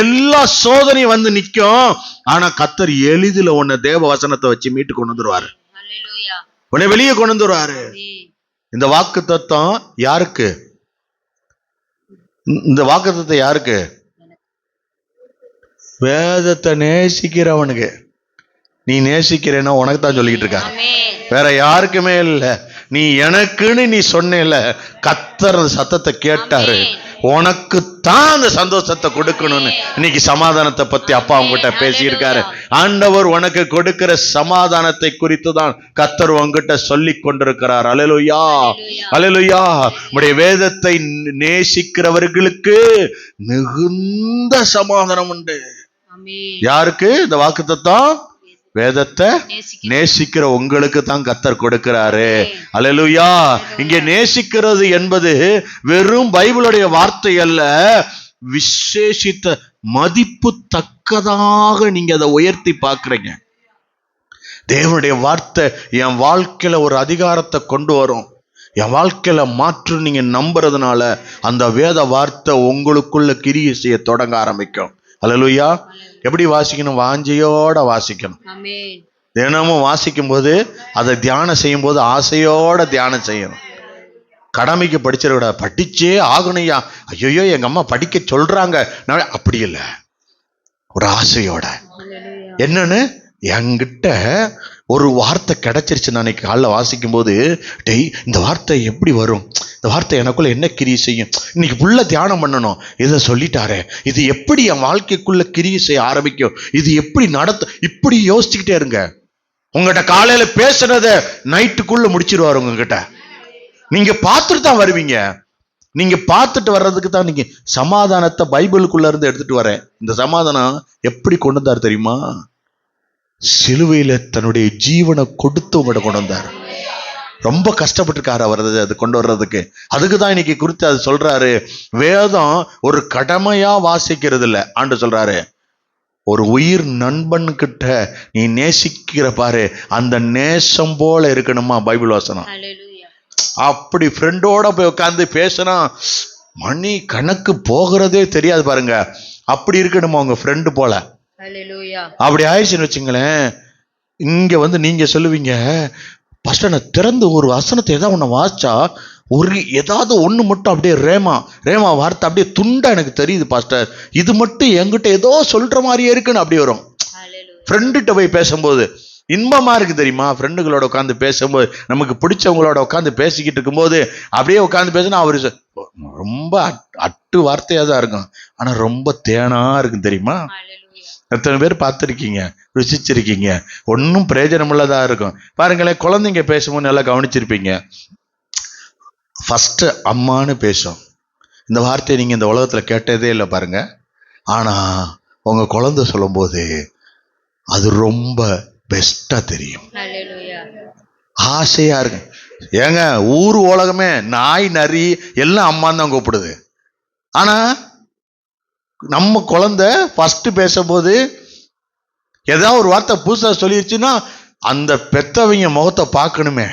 எல்லா சோதனையும் வந்து நிற்கும். ஆனா கர்த்தர் எளிதில் உன்னை தேவ வசனத்தை வச்சு மீட்டு கொண்டு வந்துருவாரு, உன்னை வெளியே கொண்டு வந்துருவாரு. இந்த வாக்கு தத்துவம் யாருக்கு? இந்த வாக்கு தத்துவம் யாருக்கு? வேதத்தை நேசிக்கிறவனுக்கு. நீ நேசிக்கிறேன்னா உனக்கு தான் சொல்லிக்கிட்டு இருக்க, வேற யாருக்குமே இல்லை. நீ எனக்குன்னு நீ சொன்னேல, கர்த்தர் அந்த சத்தத்தை கேட்டாரு, உனக்கு தான் அந்த சந்தோஷத்தை கொடுக்கணும்னு. இன்னைக்கு சமாதானத்தை பத்தி அப்பா உங்ககிட்ட பேசியிருக்காரு. ஆண்டவர் உனக்கு கொடுக்கிற சமாதானத்தை குறித்து தான் கர்த்தர் உங்ககிட்ட சொல்லி கொண்டிருக்கிறார். அல்லேலூயா, அல்லேலூயா. உம்முடைய வேதத்தை நேசிக்கிறவர்களுக்கு மிகுந்த சமாதானம் உண்டு. யாருக்கு இந்த வாக்குத்தத்தம்? வேதத்தை நேசிக்கிற உங்களுக்கு தான் கர்த்தர் கொடுக்கிறாரு. அல்லேலூயா. இங்கே நேசிக்கிறது என்பது வெறும் பைபிளுடைய வார்த்தை அல்ல, விசேஷித்த மதிப்பு தக்கதாக நீங்க அதை உயர்த்தி பார்க்கிறீங்க. தேவனுடைய வார்த்தை என் வாழ்க்கையில ஒரு அதிகாரத்தை கொண்டு வரும், என் வாழ்க்கையில மாற்று நீங்க நம்புறதுனால அந்த வேத வார்த்தை உங்களுக்குள்ள கிரியை செய்ய தொடங்க ஆரம்பிக்கும். அல்லேலூயா. எப்படி வாசிக்கணும்? வாஞ்சையோட வாசிக்கணும். தினமும் வாசிக்கும் போது, அதை தியானம் செய்யும் போது ஆசையோட தியானம் செய்யணும். கடமைக்கு படிச்சிட படிச்சே ஆகணும்யா, ஐயோ எங்க அம்மா படிக்க சொல்றாங்க, அப்படி இல்லை, ஒரு ஆசையோட. என்னன்னு, என்கிட்ட ஒரு வார்த்தை கிடைச்சிருச்சு. நான் இன்னைக்கு காலைல வாசிக்கும் போது, டேய் இந்த வார்த்தை எப்படி வரும், இந்த வார்த்தை எனக்குள்ள என்ன கிரியை செய்யும், இன்னைக்கு ஃபுல்லா தியானம் பண்ணணும், இதை சொல்லிட்டாரே, இது எப்படி என் வாழ்க்கைக்குள்ள கிரியை செய்ய ஆரம்பிக்கும், இது எப்படி நடத்த, இப்படி யோசிச்சுக்கிட்டே இருங்க. உங்ககிட்ட காலையில பேசுனத நைட்டுக்குள்ள முடிச்சிருவாரு உங்ககிட்ட. நீங்க பார்த்துட்டு தான் வருவீங்க. நீங்க பார்த்துட்டு வர்றதுக்கு தான் நீங்க சமாதானத்தை பைபிளுக்குள்ள இருந்து எடுத்துட்டு வரேன். இந்த சமாதானம் எப்படி கொண்டு வந்தார் தெரியுமா? சிலுவையில தன்னுடைய ஜீவனை கொடுத்து உங்கள்கிட்ட கொண்டு வந்தார். ரொம்ப கஷ்டப்பட்டிருக்காரு அவர் அது கொண்டு வர்றதுக்கு. அதுக்குதான் இன்னைக்கு குறித்து அது சொல்றாரு, வேதம் ஒரு கடமையா வாசிக்கிறது இல்லை. ஆண்டு சொல்றாரு, ஒரு உயிர் நண்பன் கிட்ட நீ நேசிக்கிற பாரு, அந்த நேசம் போல இருக்கணுமா பைபிள் வசனம். அப்படி ஃப்ரெண்டோட போய் உட்காந்து பேசினா மணி கணக்கு போகிறதே தெரியாது பாருங்க. அப்படி இருக்கணுமா உங்க ஃப்ரெண்டு போல. அப்படி ஆயிடுச்சுன்னு வச்சுங்களேன், இங்க வந்து நீங்க சொல்லுவீங்க, பாஸ்டர் நான் திறந்து ஒரு வசனத்தை ஏதாவது ஒன்று வாசிச்சா ஏதாவது ஒன்று மட்டும் அப்படியே ரேமா வார்த்தை அப்படியே துண்டா எனக்கு தெரியுது பாஸ்டர், இது மட்டும் என்கிட்ட ஏதோ சொல்ற மாதிரியே இருக்குன்னு அப்படி வரும். ஃப்ரெண்டுகிட்ட போய் பேசும்போது இன்பமா இருக்கு தெரியுமா? ஃப்ரெண்டுகளோட உட்காந்து பேசும்போது, நமக்கு பிடிச்சவங்களோட உட்காந்து பேசிக்கிட்டு இருக்கும்போது அப்படியே உட்காந்து பேசினா அவரு ரொம்ப அட்டு வார்த்தையா தான் இருக்கும், ஆனா ரொம்ப தேனா இருக்கும் தெரியுமா? எத்தனை பேர் பார்த்துருக்கீங்க, ருசிச்சிருக்கீங்க? ஒன்றும் பிரயோஜனம் உள்ளதா இருக்கும். பாருங்களேன், குழந்தைங்க பேசும்போது நல்லா கவனிச்சிருப்பீங்க. ஃபர்ஸ்ட் அம்மானு பேசும். இந்த வார்த்தையை நீங்க இந்த உலகத்துல கேட்டதே இல்லை பாருங்க. ஆனா உங்க குழந்தை சொல்லும்போது அது ரொம்ப பெஸ்டா தெரியும், ஆசையா இருக்கு. ஏங்க ஊர் உலகமே நாய் நரி எல்லாம் அம்மான்னு தான் கூப்பிடுது. ஆனா நம்ம குழந்தை ஃபர்ஸ்ட் பேசும்போது ஏதாவது ஒரு வார்த்தை புதுசா சொல்லிருச்சுன்னா அந்த பெத்தவங்க முகத்தை பார்க்கணுமே.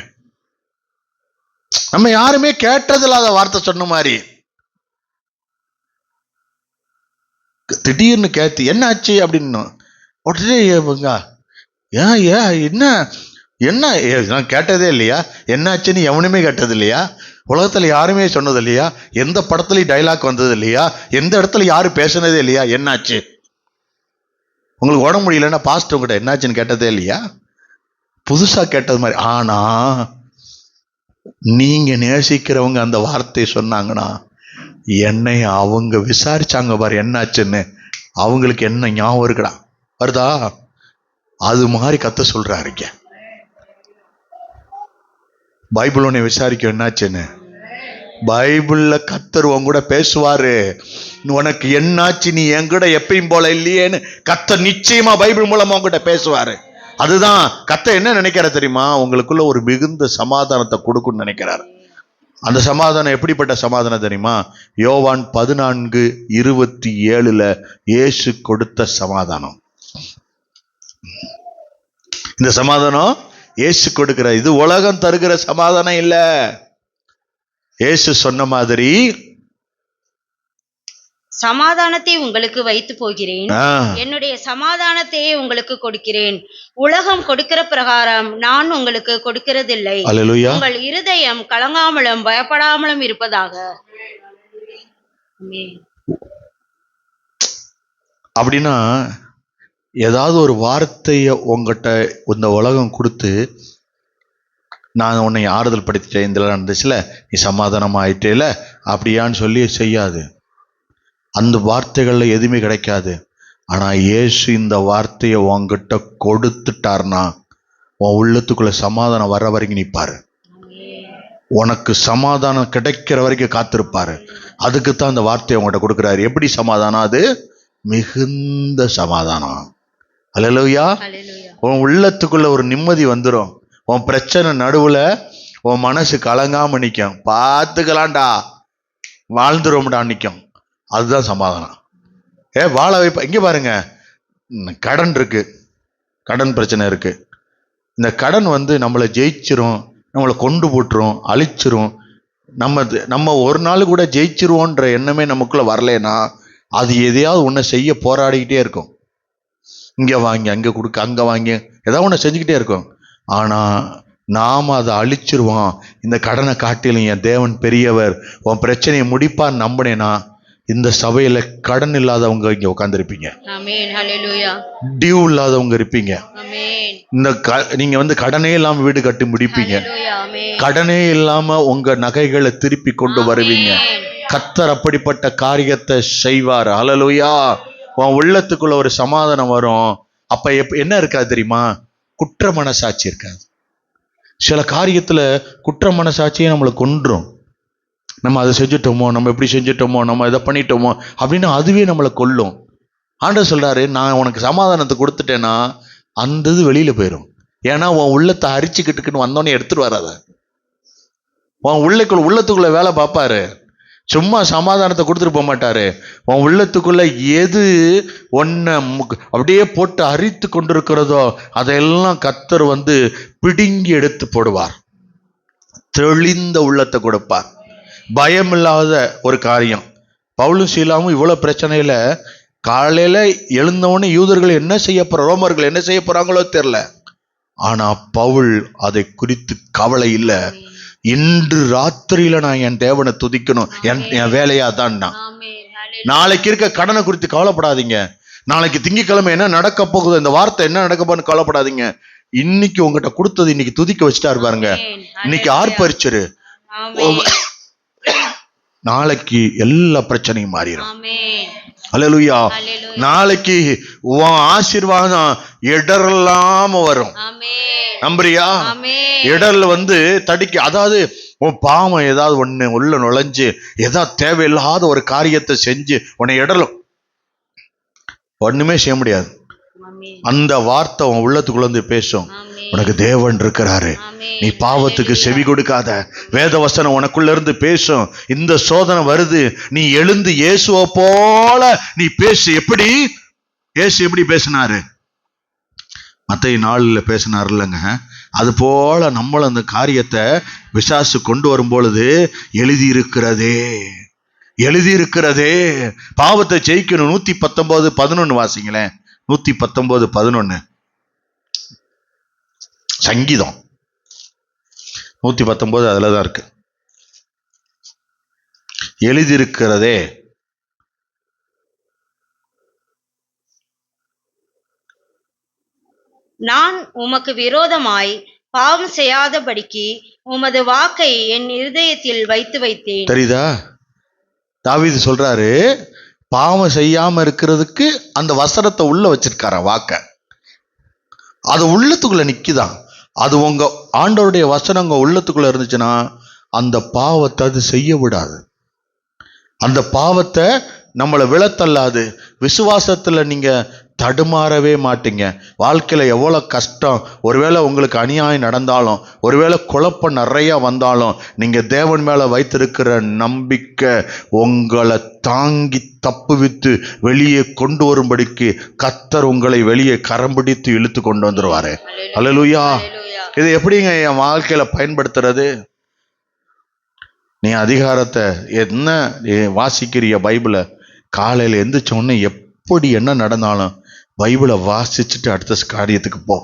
நம்ம யாருமே கேட்டதில்லாத வார்த்தை சொன்ன மாதிரி திடீர்னு கேட்டு என்ன ஆச்சு அப்படின்னு உடனே ஏன் என்ன என்ன நான் கேட்டதே இல்லையா, என்ன ஆச்சுன்னு எவனுமே கேட்டது இல்லையா, உலகத்துல யாருமே சொன்னது இல்லையா, எந்த படத்துலயும் டைலாக் வந்தது இல்லையா, எந்த இடத்துல யாரும் பேசுனதே இல்லையா, என்னாச்சு உங்களுக்கு உடம்பு முடியலன்னா பாஸ்டர் கிட்ட என்னாச்சுன்னு கேட்டதே இல்லையா, புதுசா கேட்டது மாதிரி. ஆனா நீங்க நேசிக்கிறவங்க அந்த வார்த்தையை சொன்னாங்கன்னா என்னை அவங்க விசாரிச்சாங்க பாரு என்னாச்சுன்னு, அவங்களுக்கு என்ன ஞாபகம் இருக்குடா வருதா, அது மாதிரி கத்த சொல்றாருங்க. பைபிள் உன்னை விசாரிக்க என்னாச்சுன்னு, பைபிள்ல கத்தர் உன் கூட பேசுவாரு. உனக்கு என்னாச்சு, நீ என்கிட்ட எப்பயும் போல இல்லையேன்னு கத்தர் நிச்சயமா பைபிள் மூலமா உங்ககிட்ட பேசுவாரு. அதுதான் கத்தர் என்ன நினைக்கிறார் தெரியுமா, உங்களுக்குள்ள ஒரு மிகுந்த சமாதானத்தை கொடுக்குன்னு நினைக்கிறார். அந்த சமாதானம் எப்படிப்பட்ட சமாதானம் தெரியுமா, யோவான் 14:27 இயேசு கொடுத்த சமாதானம். இந்த சமாதானம் இயேசு கொடுக்கிற, இது உலகம் தருகிற சமாதானம் இல்ல. இயேசு சொன்ன மாதிரி சமாதானத்தை உங்களுக்கு வைத்து போகிறேன், என்னுடைய சமாதானத்தையே உங்களுக்கு கொடுக்கிறேன், உலகம் கொடுக்கிற பிரகாரம் நான் உங்களுக்கு கொடுக்கிறதில்லை. உங்கள் இருதயம் கலங்காமலும் பயப்படாமலும் இருப்பதாக. அப்படின்னா ஏதாவது ஒரு வார்த்தைய உங்ககிட்ட இந்த உலகம் கொடுத்து, நான் உன்னை ஆறுதல் படுத்திட்டேன், இந்த நடந்துச்சுல நீ சமாதானமா ஆயிட்டேல அப்படியான்னு சொல்லி செய்யாது. அந்த வார்த்தைகள்ல எதுவுமே கிடைக்காது. ஆனா இயேசு இந்த வார்த்தையை உங்ககிட்ட கொடுத்துட்டார்னா உன் உள்ளத்துக்குள்ள சமாதானம் வர்ற வரைக்கும் நிற்பாரு. உனக்கு சமாதானம் கிடைக்கிற வரைக்கும் காத்திருப்பாரு. அதுக்குத்தான் அந்த வார்த்தையை உங்கள்கிட்ட கொடுக்குறாரு. எப்படி சமாதானம்? அது மிகுந்த சமாதானம். அல்லேலூயா. உன் உள்ளத்துக்குள்ள ஒரு நிம்மதி வந்துடும். உன் பிரச்சனை நடுவுல உன் மனசு கலங்காம நிற்கும். பார்த்துக்கலாம்டா, வாழ்ந்துருவோம்டா நிற்கும். அதுதான் சமாதானம். வாழ வைப்ப. இங்க பாருங்க, கடன் இருக்கு, கடன் பிரச்சனை இருக்கு. இந்த கடன் நம்மளை ஜெயிச்சிரும், நம்மளை கொண்டு போட்டுரும், அழிச்சிரும். நம்ம ஒரு நாள் கூட ஜெயிச்சிருவோன்ற எண்ணமே நமக்குள்ள வரலனா அது எதையாவது ஒன்றை செய்ய போராடிக்கிட்டே இருக்கும். இங்க வாங்கி அங்க கொடுக்க, அங்க வாங்கி ஏதாவது ஒன்று செஞ்சுக்கிட்டே இருக்கும். ஆனா நாம அதை அழிச்சிருவோம். இந்த கடனை காட்டிலும் என் தேவன் பெரியவர், உன் பிரச்சனையை முடிப்பான்னு நம்பினேனா இந்த சபையில கடன் இல்லாதவங்க இங்க உட்கார்ந்துருப்பீங்க, டியூ இல்லாதவங்க இருப்பீங்க. இந்த நீங்க கடனே இல்லாம வீடு கட்டி முடிப்பீங்க, கடனே இல்லாம உங்க நகைகளை திருப்பி கொண்டு வருவீங்க. கர்த்தர் அப்படிப்பட்ட காரியத்தை செய்வார். ஹல்லேலூயா. உன் உள்ளத்துக்குள்ள ஒரு சமாதானம் வரும். அப்ப என்ன இருக்காது தெரியுமா, குற்ற மனசாட்சி இருக்காது. சில காரியத்துல குற்ற மனசாட்சியே நம்மளை கொன்றும். நம்ம அதை செஞ்சுட்டோமோ, நம்ம எப்படி செஞ்சுட்டோமோ, நம்ம இதை பண்ணிட்டோமோ அப்படின்னு அதுவே நம்மளை கொல்லும். ஆண்டவர் சொல்றாரு, நான் உனக்கு சமாதானத்தை கொடுத்துட்டேன்னா அந்த இது வெளியில போயிடும். ஏன்னா உன் உள்ளத்தை அரிச்சுக்கிட்டுக்குன்னு வந்தோடனே எடுத்துட்டு வராத. உன் உள்ளத்துக்குள்ள வேலை பார்ப்பாரு. சும்மா சமாதானத்தை கொடுத்துட்டு போக மாட்டாரு. உன் உள்ளத்துக்குள்ள எது ஒன்ன அப்படியே போட்டு அரித்து கொண்டிருக்கிறதோ அதையெல்லாம் கர்த்தர் பிடுங்கி எடுத்து போடுவார். தெளிந்த உள்ளத்தை கொடுப்பார். பயம் இல்லாத ஒரு காரியம். பவுலும் சீலாவும் இவ்வளவு பிரச்சனையில காலையில எழுந்தவொடனே யூதர்கள் என்ன செய்ய போற, ரோமர்கள் என்ன செய்ய போறாங்களோ தெரியல. ஆனா பவுல் அதை குறித்து கவலை இல்லை. இன்று ராத்திரியில நான் என் தேவனை துதிக்கணும், என் வேலையா தான். நாளைக்கு இருக்க கடனை குறித்து கவலைப்படாதீங்க. நாளைக்கு திங்கட்கிழமை என்ன நடக்க போகுது, இந்த வார்த்தை என்ன நடக்க போகுதுன்னு கவலைப்படாதீங்க. இன்னைக்கு உங்ககிட்ட கொடுத்தது இன்னைக்கு துதிக்க வச்சுட்டாரு பாருங்க. இன்னைக்கு ஆர்ப்பரிச்சிரு, நாளைக்கு எல்லா பிரச்சனையும் மாறிடும். அல்லேலூயா. நாளைக்கு உன் ஆசீர்வாதம் இடர்லாம வரும். நம்புறியா? இடர்ல தடிக்க, அதாவது உன் பாவம் ஏதாவது ஒண்ணு உள்ள நுழைஞ்சு ஏதாவது தேவையில்லாத ஒரு காரியத்தை செஞ்சு உன்னை இடர்ல ஒண்ணுமே செய்ய முடியாது. அந்த வார்த்தை உன் உள்ளத்துக்குள்ள பேசும். உனக்கு தேவன் இருக்கிறாரு, நீ பாவத்துக்கு செவி கொடுக்காத. வேத வசனம் உனக்குள்ள இருந்து பேசும். இந்த சோதனை வருது, நீ எழுந்து இயேசுவை போல நீ பேசு. எப்படி இயேசு எப்படி பேசினாரு? மத்தேயு 4 பேசினார் இல்லைங்க, அது போல நம்மளும் அந்த காரியத்தை பிசாசு கொண்டு வரும் பொழுது எழுதியிருக்கிறதே பாவத்தை ஜெயிக்கணும். 119:11 வாசிங்களேன். 119:11 சங்கீதம் 119 அதுலதான் இருக்கு. எழுதியிருக்கிறதே. நான் உமக்கு விரோதமாய் பாவம் செய்யாதபடிக்கு உமது வாக்கை என் இருதயத்தில் வைத்தேன். தெரியுதா? தாவீது சொல்றாரு, பாவம் செய்யாம இருக்கிறதுக்கு அந்த வசனத்தை உள்ள வச்சிருக்கார வாக்க. அது உள்ளத்துக்குள்ள நிக்குதான். அது உங்க ஆண்டவருடைய வசனம் உங்க உள்ளத்துக்குள்ள இருந்துச்சுன்னா அந்த பாவத்தை அது செய்ய விடாது. அந்த பாவத்தை நம்மளை விழத்தள்ளாது. விசுவாசத்துல நீங்க தடுமாறவே மாட்டீங்க. வாழ்க்கையில எவ்வளவு கஷ்டம், ஒருவேளை உங்களுக்கு அநியாயம் நடந்தாலும், ஒருவேளை குழப்பம் நிறைய வந்தாலும், நீங்க தேவன் மேல வைத்திருக்கிற நம்பிக்கை உங்களை தாங்கி தப்புவித்து வெளியே கொண்டு வரும்படிக்கு கர்த்தர் உங்களை வெளியே கரம் பிடித்து இழுத்து கொண்டு வந்துருவாரு. அல்லேலூயா. இது எப்படிங்க என் வாழ்க்கையில பயன்படுத்துறது? நீ அதிகாரத்தை என்ன வாசிக்கிறிய பைபிளை, காலையில எந்திரிச்ச உடனே எப்படி என்ன நடந்தாலும் பைபிளை வாசிச்சுட்டு அடுத்த காரியத்துக்கு போ.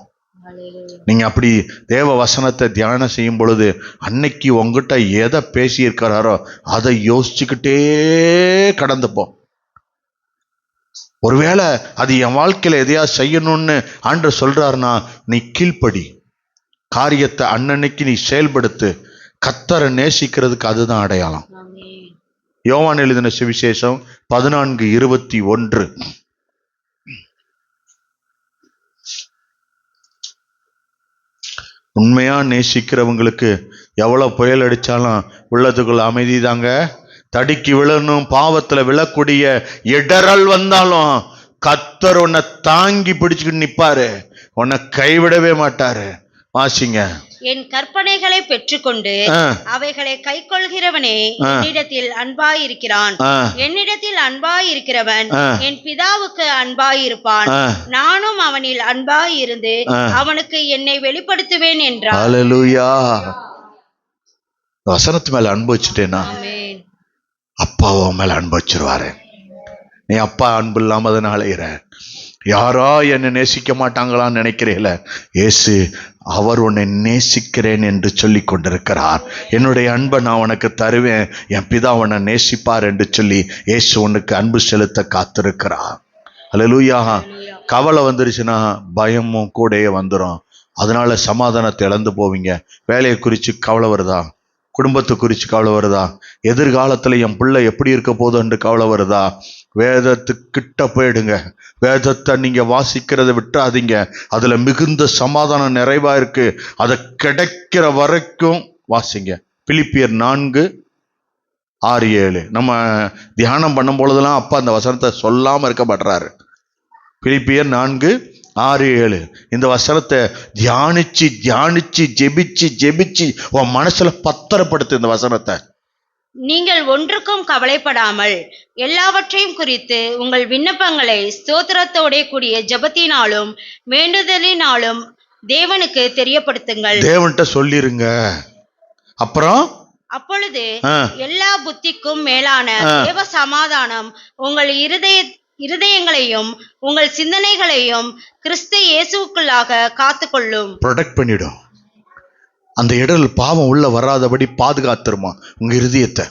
நீங்க அப்படி தேவ வசனத்தை தியானம் செய்யும் பொழுது அன்னைக்கு உங்ககிட்ட எதை பேசி இருக்கிறாரோ அதை யோசிச்சுக்கிட்டே கடந்து போ. ஒருவேளை அது என் வாழ்க்கையில எதையா செய்யணும்னு ஆண்டவர் சொல்றாருன்னா நீ கீழ்ப்படி. காரியத்தை அன்னன்னைக்கு நீ செயல்படுத்து. கர்த்தரை நேசிக்கிறதுக்கு அதுதான் அடையாளம். யோவான் எழுதின சுவிசேஷம் 14:21. உண்மையா நேசிக்கிறவங்களுக்கு எவ்வளவு புயல் அடிச்சாலும் உள்ளத்துக்குள்ள அமைதி தாங்க. தடுக்கி விழணும், பாவத்துல விழக்கூடிய இடரல் வந்தாலும் கர்த்தர் உன்னை தாங்கி பிடிச்சுக்கிட்டு நிப்பாரு, உன்னை கைவிடவே மாட்டாரு. வாசிங்க. என் கற்பனைகளை பெற்றுக்கொண்டு அவைகளை கை கொள்கிறவனே என்னிடத்தில் அன்பாயிருக்கிறான். என்னிடத்தில் அன்பாயிருக்கிறவன் என் பிதாவுக்கு அன்பாயிருப்பான். நானும் அவனில் அன்பாயிருந்து அவனுக்கு என்னை வெளிப்படுத்துவேன் என்றார். அல்லேலூயா. வசனத்து மேல அன்பு வச்சுட்டேனா அப்பாவை மேல அன்பு வச்சிருவாரு. நீ அப்பா அன்பு இல்லாம அதனால யாரோ என்னை நேசிக்க மாட்டாங்களான்னு நினைக்கிறீல, இயேசு அவர் உன்னை நேசிக்கிறேன் என்று சொல்லி கொண்டிருக்கிறார். என்னுடைய அன்பை நான் உனக்கு தருவேன், என் பிதா உன்னை நேசிப்பார் என்று சொல்லி இயேசு உனக்கு அன்பு செலுத்த காத்திருக்கிறார். அல்லேலூயா. கவலை வந்துருச்சுன்னா பயமும் கூடயே வந்துடும். அதனால சமாதானத்தை இழந்து போவீங்க. வேலையை குறித்து கவலை வருதா? குடும்பத்தை குறித்து கவலை வருதா? எதிர்காலத்துல என் பிள்ளை எப்படி இருக்க போதும் என்று கவலை வருதா? வேதத்துக்கிட்ட போயிடுங்க. வேதத்தை நீங்க வாசிக்கிறத விட்டுறாதீங்க. அதுல மிகுந்த சமாதானம் நிறைவா இருக்கு. அதை கிடைக்கிற வரைக்கும் வாசிங்க. பிலிப்பியர் 4:6-7 நம்ம தியானம் பண்ணும் பொழுதெல்லாம் அப்பா அந்த வசனத்தை சொல்லாம இருக்க மாட்டாரு. பிலிப்பியர் 4:6-7 இந்த வசனத்தை தியானிச்சு தியானிச்சு ஜெபிச்சு உன் மனசுல பத்திரப்படுத்து இந்த வசனத்தை. நீங்கள் ஒன்றுக்கும் கவலைப்படாமல் எல்லாவற்றையும் குறித்து உங்கள் விண்ணப்பங்களை ஸ்தோத்திரத்தோட கூடிய ஜெபத்தினாலும் வேண்டுதலினாலும் தேவனுக்கு தெரியப்படுத்துங்கள். தேவன்கிட்ட சொல்லிருங்க. அப்புறம் அப்பொழுது எல்லா புத்திக்கும் மேலான தேவ சமாதானம் உங்கள் இருதயங்களையும் உங்கள் சிந்தனைகளையும் கிறிஸ்து இயேசுவுக்குள்ளாக காத்துக்கொள்ளும். ப்ரொடெக்ட் பண்ணிடும். அந்த இடல் பாவம் உள்ள வராதபடி பாதுகாத்துருமா உங்க இருதயத்தை.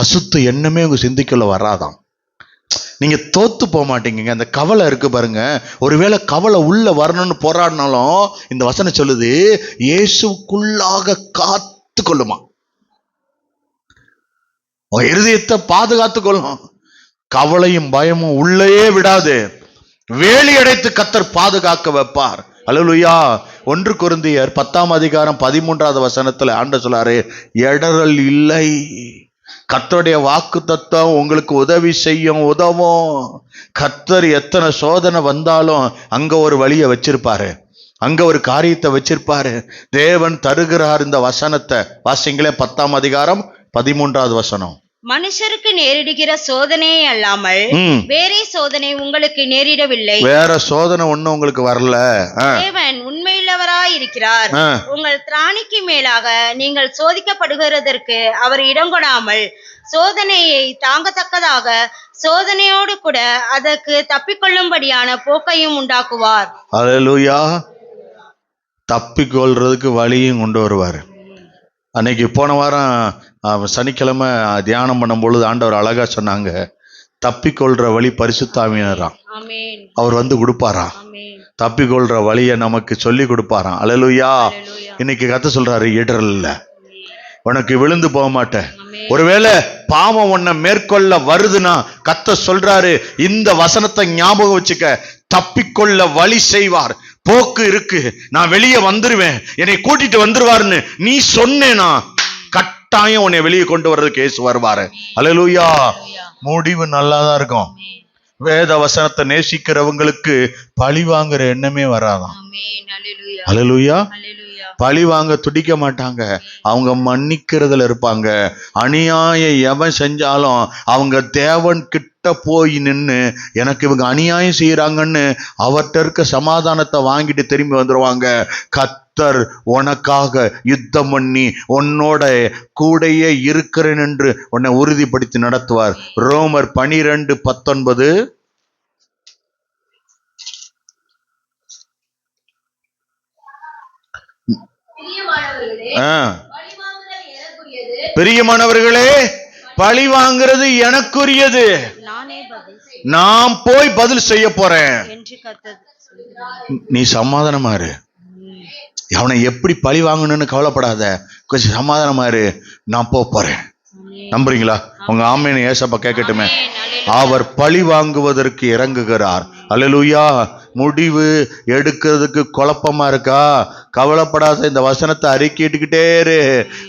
அசுத்த எண்ணமே உங்க சிந்திக்குள்ள வராதாம். நீங்க தோத்து போக மாட்டீங்க. அந்த கவலை இருக்கு பாருங்க, ஒருவேளை கவலை உள்ள வரணும்னு போராடினாலும் இந்த வசனம் சொல்லுது இயேசுக்குள்ளாக காத்து கொள்ளுமா. உங்க இருதயத்தை பாதுகாத்து கொள்ளும். கவலையும் பயமும் உள்ளே விடாது. வேலி அடைத்து கர்த்தர் பாதுகாக்க வைப்பார். அல்லேலூயா. 1 கொரிந்தியர் 10:13 ஆண்டவர் சொல்லாரு, இடரல் இல்லை. கர்த்தருடைய வாக்கு தத்தம் உங்களுக்கு உதவி செய்யும், உதவும். கர்த்தர் எத்தனை சோதனை வந்தாலும் அங்க ஒரு வழியை வச்சிருப்பாரு, அங்க ஒரு காரியத்தை வச்சிருப்பாரு. தேவன் தருகிறார். இந்த வசனத்தை வாசிங்களே. 10:13 மனுஷருக்கு நேரிடுகிற சோதனையே அல்லாமல் வேறே சோதனை உங்களுக்கு நேரிடவில்லை. வேற சோதனை ஒண்ணு உங்களுக்கு வரல. தேவன் உண்மையுள்ளவராய் இருக்கிறார். உங்கள் திராணிக்கு மேலாக நீங்கள் சோதிக்கப்படுகிறதற்கு அவர் இடங்கொடாமல் சோதனையை தாங்கத்தக்கதாக சோதனையோடு கூட அதற்கு தப்பிக்கொள்ளும்படியான போக்கையும் உண்டாக்குவார். அல்லேலூயா. தப்பிக்கொள்றதுக்கு வழியும் கொண்டு வருவார். அன்னைக்கு போன வாரம் சனிக்கிழமை தியானம் பண்ணும் பொழுது ஆண்டவர் அழகா சொன்னாங்க, தப்பிக்கொள்ற வழி பரிசுத்தாவியராம். அவர் வந்து கொடுப்பாராம். தப்பிக்கொள்ற வழியை நமக்கு சொல்லி கொடுப்பாராம். அல்லேலூயா. இன்னைக்கு கத்த சொல்றாரு, இடரல் இல்ல, உனக்கு விழுந்து போக மாட்டேன். ஒருவேளை பாவம் உன்னை மேற்கொள்ள வருதுன்னா கத்த சொல்றாரு, இந்த வசனத்தை ஞாபகம் வச்சுக்க, தப்பிக்கொள்ள வழி செய்வார். போக்கு இருக்கு, நான் வெளியே வந்துருவேன், என்னை கூட்டிட்டு வந்துருவாருன்னு நீ சொன்னேனா கட்டாயம் உன்னை வெளியே கொண்டு வர்றதுக்கு இயேசு வருவாரு. அல்லேலூயா. முடிவு நல்லாதான் இருக்கும். வேத வசனத்தை நேசிக்கிறவங்களுக்கு பழி வாங்குற எண்ணமே வராதான். அல்லேலூயா. பழி வாங்க துடிக்க மாட்டாங்க, அவங்க மன்னிக்கிறதுல இருப்பாங்க. அநியாயம் எவன் செஞ்சாலும் அவங்க தேவன் கிட்ட போய் நின்று, எனக்கு இவங்க அநியாயம் செய்யறாங்கன்னு அவர்கிட்ட இருக்க சமாதானத்தை வாங்கிட்டு திரும்பி வந்துருவாங்க. கர்த்தர் உனக்காக யுத்தம் பண்ணி உன்னோட கூடையே இருக்கிறேன் என்று உன்னை உறுதிப்படுத்தி நடத்துவார். ரோமர் 12:19. பிரியமானவர்களே, பழி வாங்குறது எனக்குரியது, நான் போய் பதில் செய்ய போறேன். நீ சமாதானமா இரு, அவனை எப்படி பழி வாங்கணும்னு கவலைப்படாத, கொஞ்சம் சமாதானமா இரு, நான் போறேன். நம்புறீங்களா? உங்க ஆமேன் ஏசப்பா கேட்கட்டுமே. அவர் பழி வாங்குவதற்கு இறங்குகிறார். அல்லேலூயா. முடிவு எடுக்கிறதுக்கு குழப்பமா இருக்கா? கவலைப்படாத, இந்த வசனத்தை அறிக்கிட்டுக்கிட்டே இரு.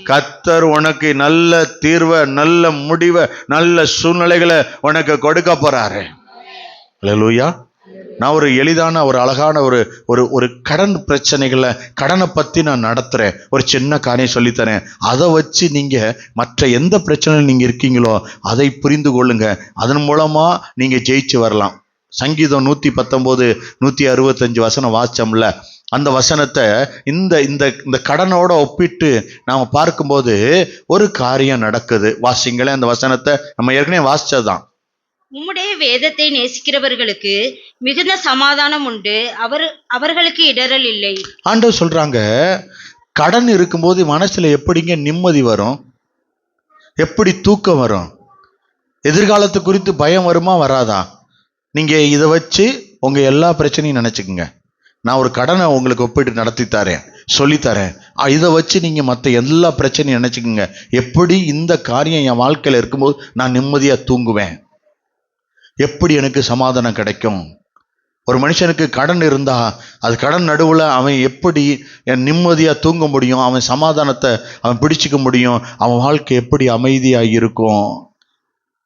கர்த்தர் உனக்கு நல்ல தீர்வை, நல்ல முடிவை, நல்ல சூழ்நிலைகளை உனக்கு கொடுக்க போறாரு. அல்லேலூயா. நான் ஒரு எளிதான ஒரு அழகான ஒரு கடன் பிரச்சனைகளை, கடனை பத்தி நான் நடத்துறேன். ஒரு சின்ன காரியம் சொல்லித்தரேன். அதை வச்சு நீங்க மற்ற எந்த பிரச்சனையில் நீங்க இருக்கீங்களோ அதை புரிந்து கொள்ளுங்க. அதன் மூலமா நீங்க ஜெயிச்சு வரலாம். சங்கீதம் 119, 165 வசனம் வாசிச்சோம்ல, அந்த வசனத்தை இந்த இந்த கடனோட ஒப்பிட்டு நாம பார்க்கும்போது ஒரு காரியம் நடக்குது. வாசிங்களேன் அந்த வசனத்தை. நம்ம ஏற்கனவே வாசிச்சதுதான். உம்முடைய வேதத்தை நேசிக்கிறவர்களுக்கு மிகுந்த சமாதானம் உண்டு, அவர்களுக்கு இடரல் இல்லை. ஆண்டவர் சொல்றாங்க, கடன் இருக்கும்போது மனசுல எப்படிங்க நிம்மதி வரும்? எப்படி தூக்கம் வரும்? எதிர்காலத்து குறித்து பயம் வருமா வராதா? நீங்க இதை வச்சு உங்க எல்லா பிரச்சனையும் நினைச்சுக்குங்க. நான் ஒரு கடனை உங்களுக்கு ஒப்பிட்டு நடத்தி தரேன், சொல்லித்தரேன். இதை வச்சு நீங்க மற்ற எல்லா பிரச்சனையும் நினைச்சுக்குங்க. எப்படி இந்த காரியம் என் வாழ்க்கையில இருக்கும்போது நான் நிம்மதியா தூங்குவேன், எப்படி எனக்கு சமாதானம் கிடைக்கும்? ஒரு மனுஷனுக்கு கடன் இருந்தா அது கடன் நடுவில் அவன் எப்படி நிம்மதியா தூங்க முடியும்? அவன் சமாதானத்தை அவன் பிடிச்சிக்க முடியும்? அவன் வாழ்க்கை எப்படி அமைதியா இருக்கும்?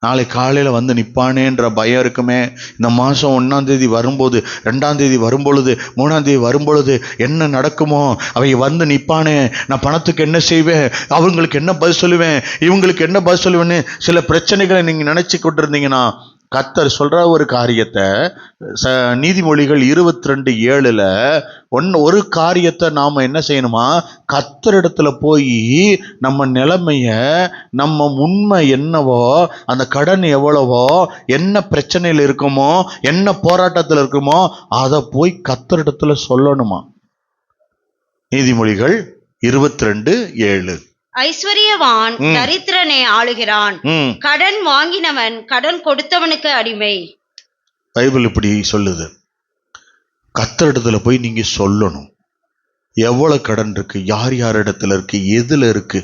நாளை காலையில வந்து நிப்பானேன்ற பயம் இருக்குமே. இந்த மாசம் 1ஆம் தேதி வரும்போது, 2ஆம் தேதி வரும்பொழுது, 3ஆம் தேதி வரும்பொழுது என்ன நடக்குமோ? அவங்க வந்து நிப்பானே, நான் பணத்துக்கு என்ன செய்வேன், அவங்களுக்கு என்ன பதில் சொல்லுவேன், இவங்களுக்கு என்ன பதில் சொல்லுவேன்னு சில பிரச்சனைகளை நீங்க நினைச்சு கொண்டிருந்தீங்கன்னா, கர்த்தர் சொல்ற ஒரு காரியத்தை நீதிமொழிகள் 22:7 ஒரு காரியத்தை நாம என்ன செய்யணுமா? கர்த்தரிடத்துல போய் நம்ம நிலைமைய, நம்ம உண்மை என்னவோ, அந்த கடன் எவ்வளவோ, என்ன பிரச்சனையில் இருக்குமோ, என்ன போராட்டத்தில் இருக்குமோ, அதை போய் கர்த்தரிடத்துல சொல்லணுமா. நீதிமொழிகள் 22:7. ஐஸ்வர்யவான் தரித்திரனை ஆளுகிறான், கடன் வாங்கினவன் கடன் கொடுத்தவனுக்கு அடிமை. பைபிள் இப்படி சொல்லுது. கர்த்தரிடத்துல போய் நீங்க சொல்லணும், எவ்வளவு கடன் இருக்கு, யார் யார் இடத்துல இருக்கு, எதுல இருக்கு,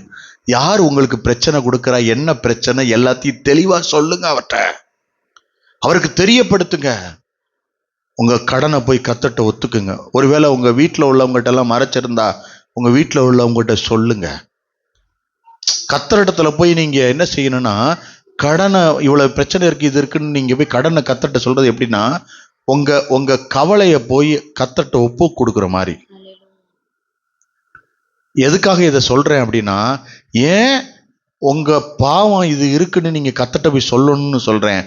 யார் உங்களுக்கு பிரச்சனை கொடுக்கறா, என்ன பிரச்சனை, எல்லாத்தையும் தெளிவா சொல்லுங்க. அவருக்கு தெரியப்படுத்துங்க. உங்க கடனை போய் கர்த்தர்ட்ட ஒத்துக்குங்க. ஒருவேளை உங்க வீட்டுல உள்ளவங்ககிட்ட எல்லாம் மறைச்சிருந்தா உங்க வீட்டுல உள்ளவங்ககிட்ட சொல்லுங்க. கர்த்தரிடத்துல போய் நீங்க என்ன செய்யணும்னா, கடனை இவ்வளவு பிரச்சனை இருக்கு, இது இருக்குன்னு நீங்க போய் கடனை கர்த்தர்ட்ட சொல்றது எப்படின்னா, உங்க கவலைய போய் கர்த்தர்ட்ட ஒப்பு கொடுக்குற மாதிரி. எதுக்காக இதை சொல்றேன் அப்படின்னா, ஏன் உங்க பாவம் இது இருக்குன்னு நீங்க கர்த்தர்ட்ட போய் சொல்லணும்னு சொல்றேன்.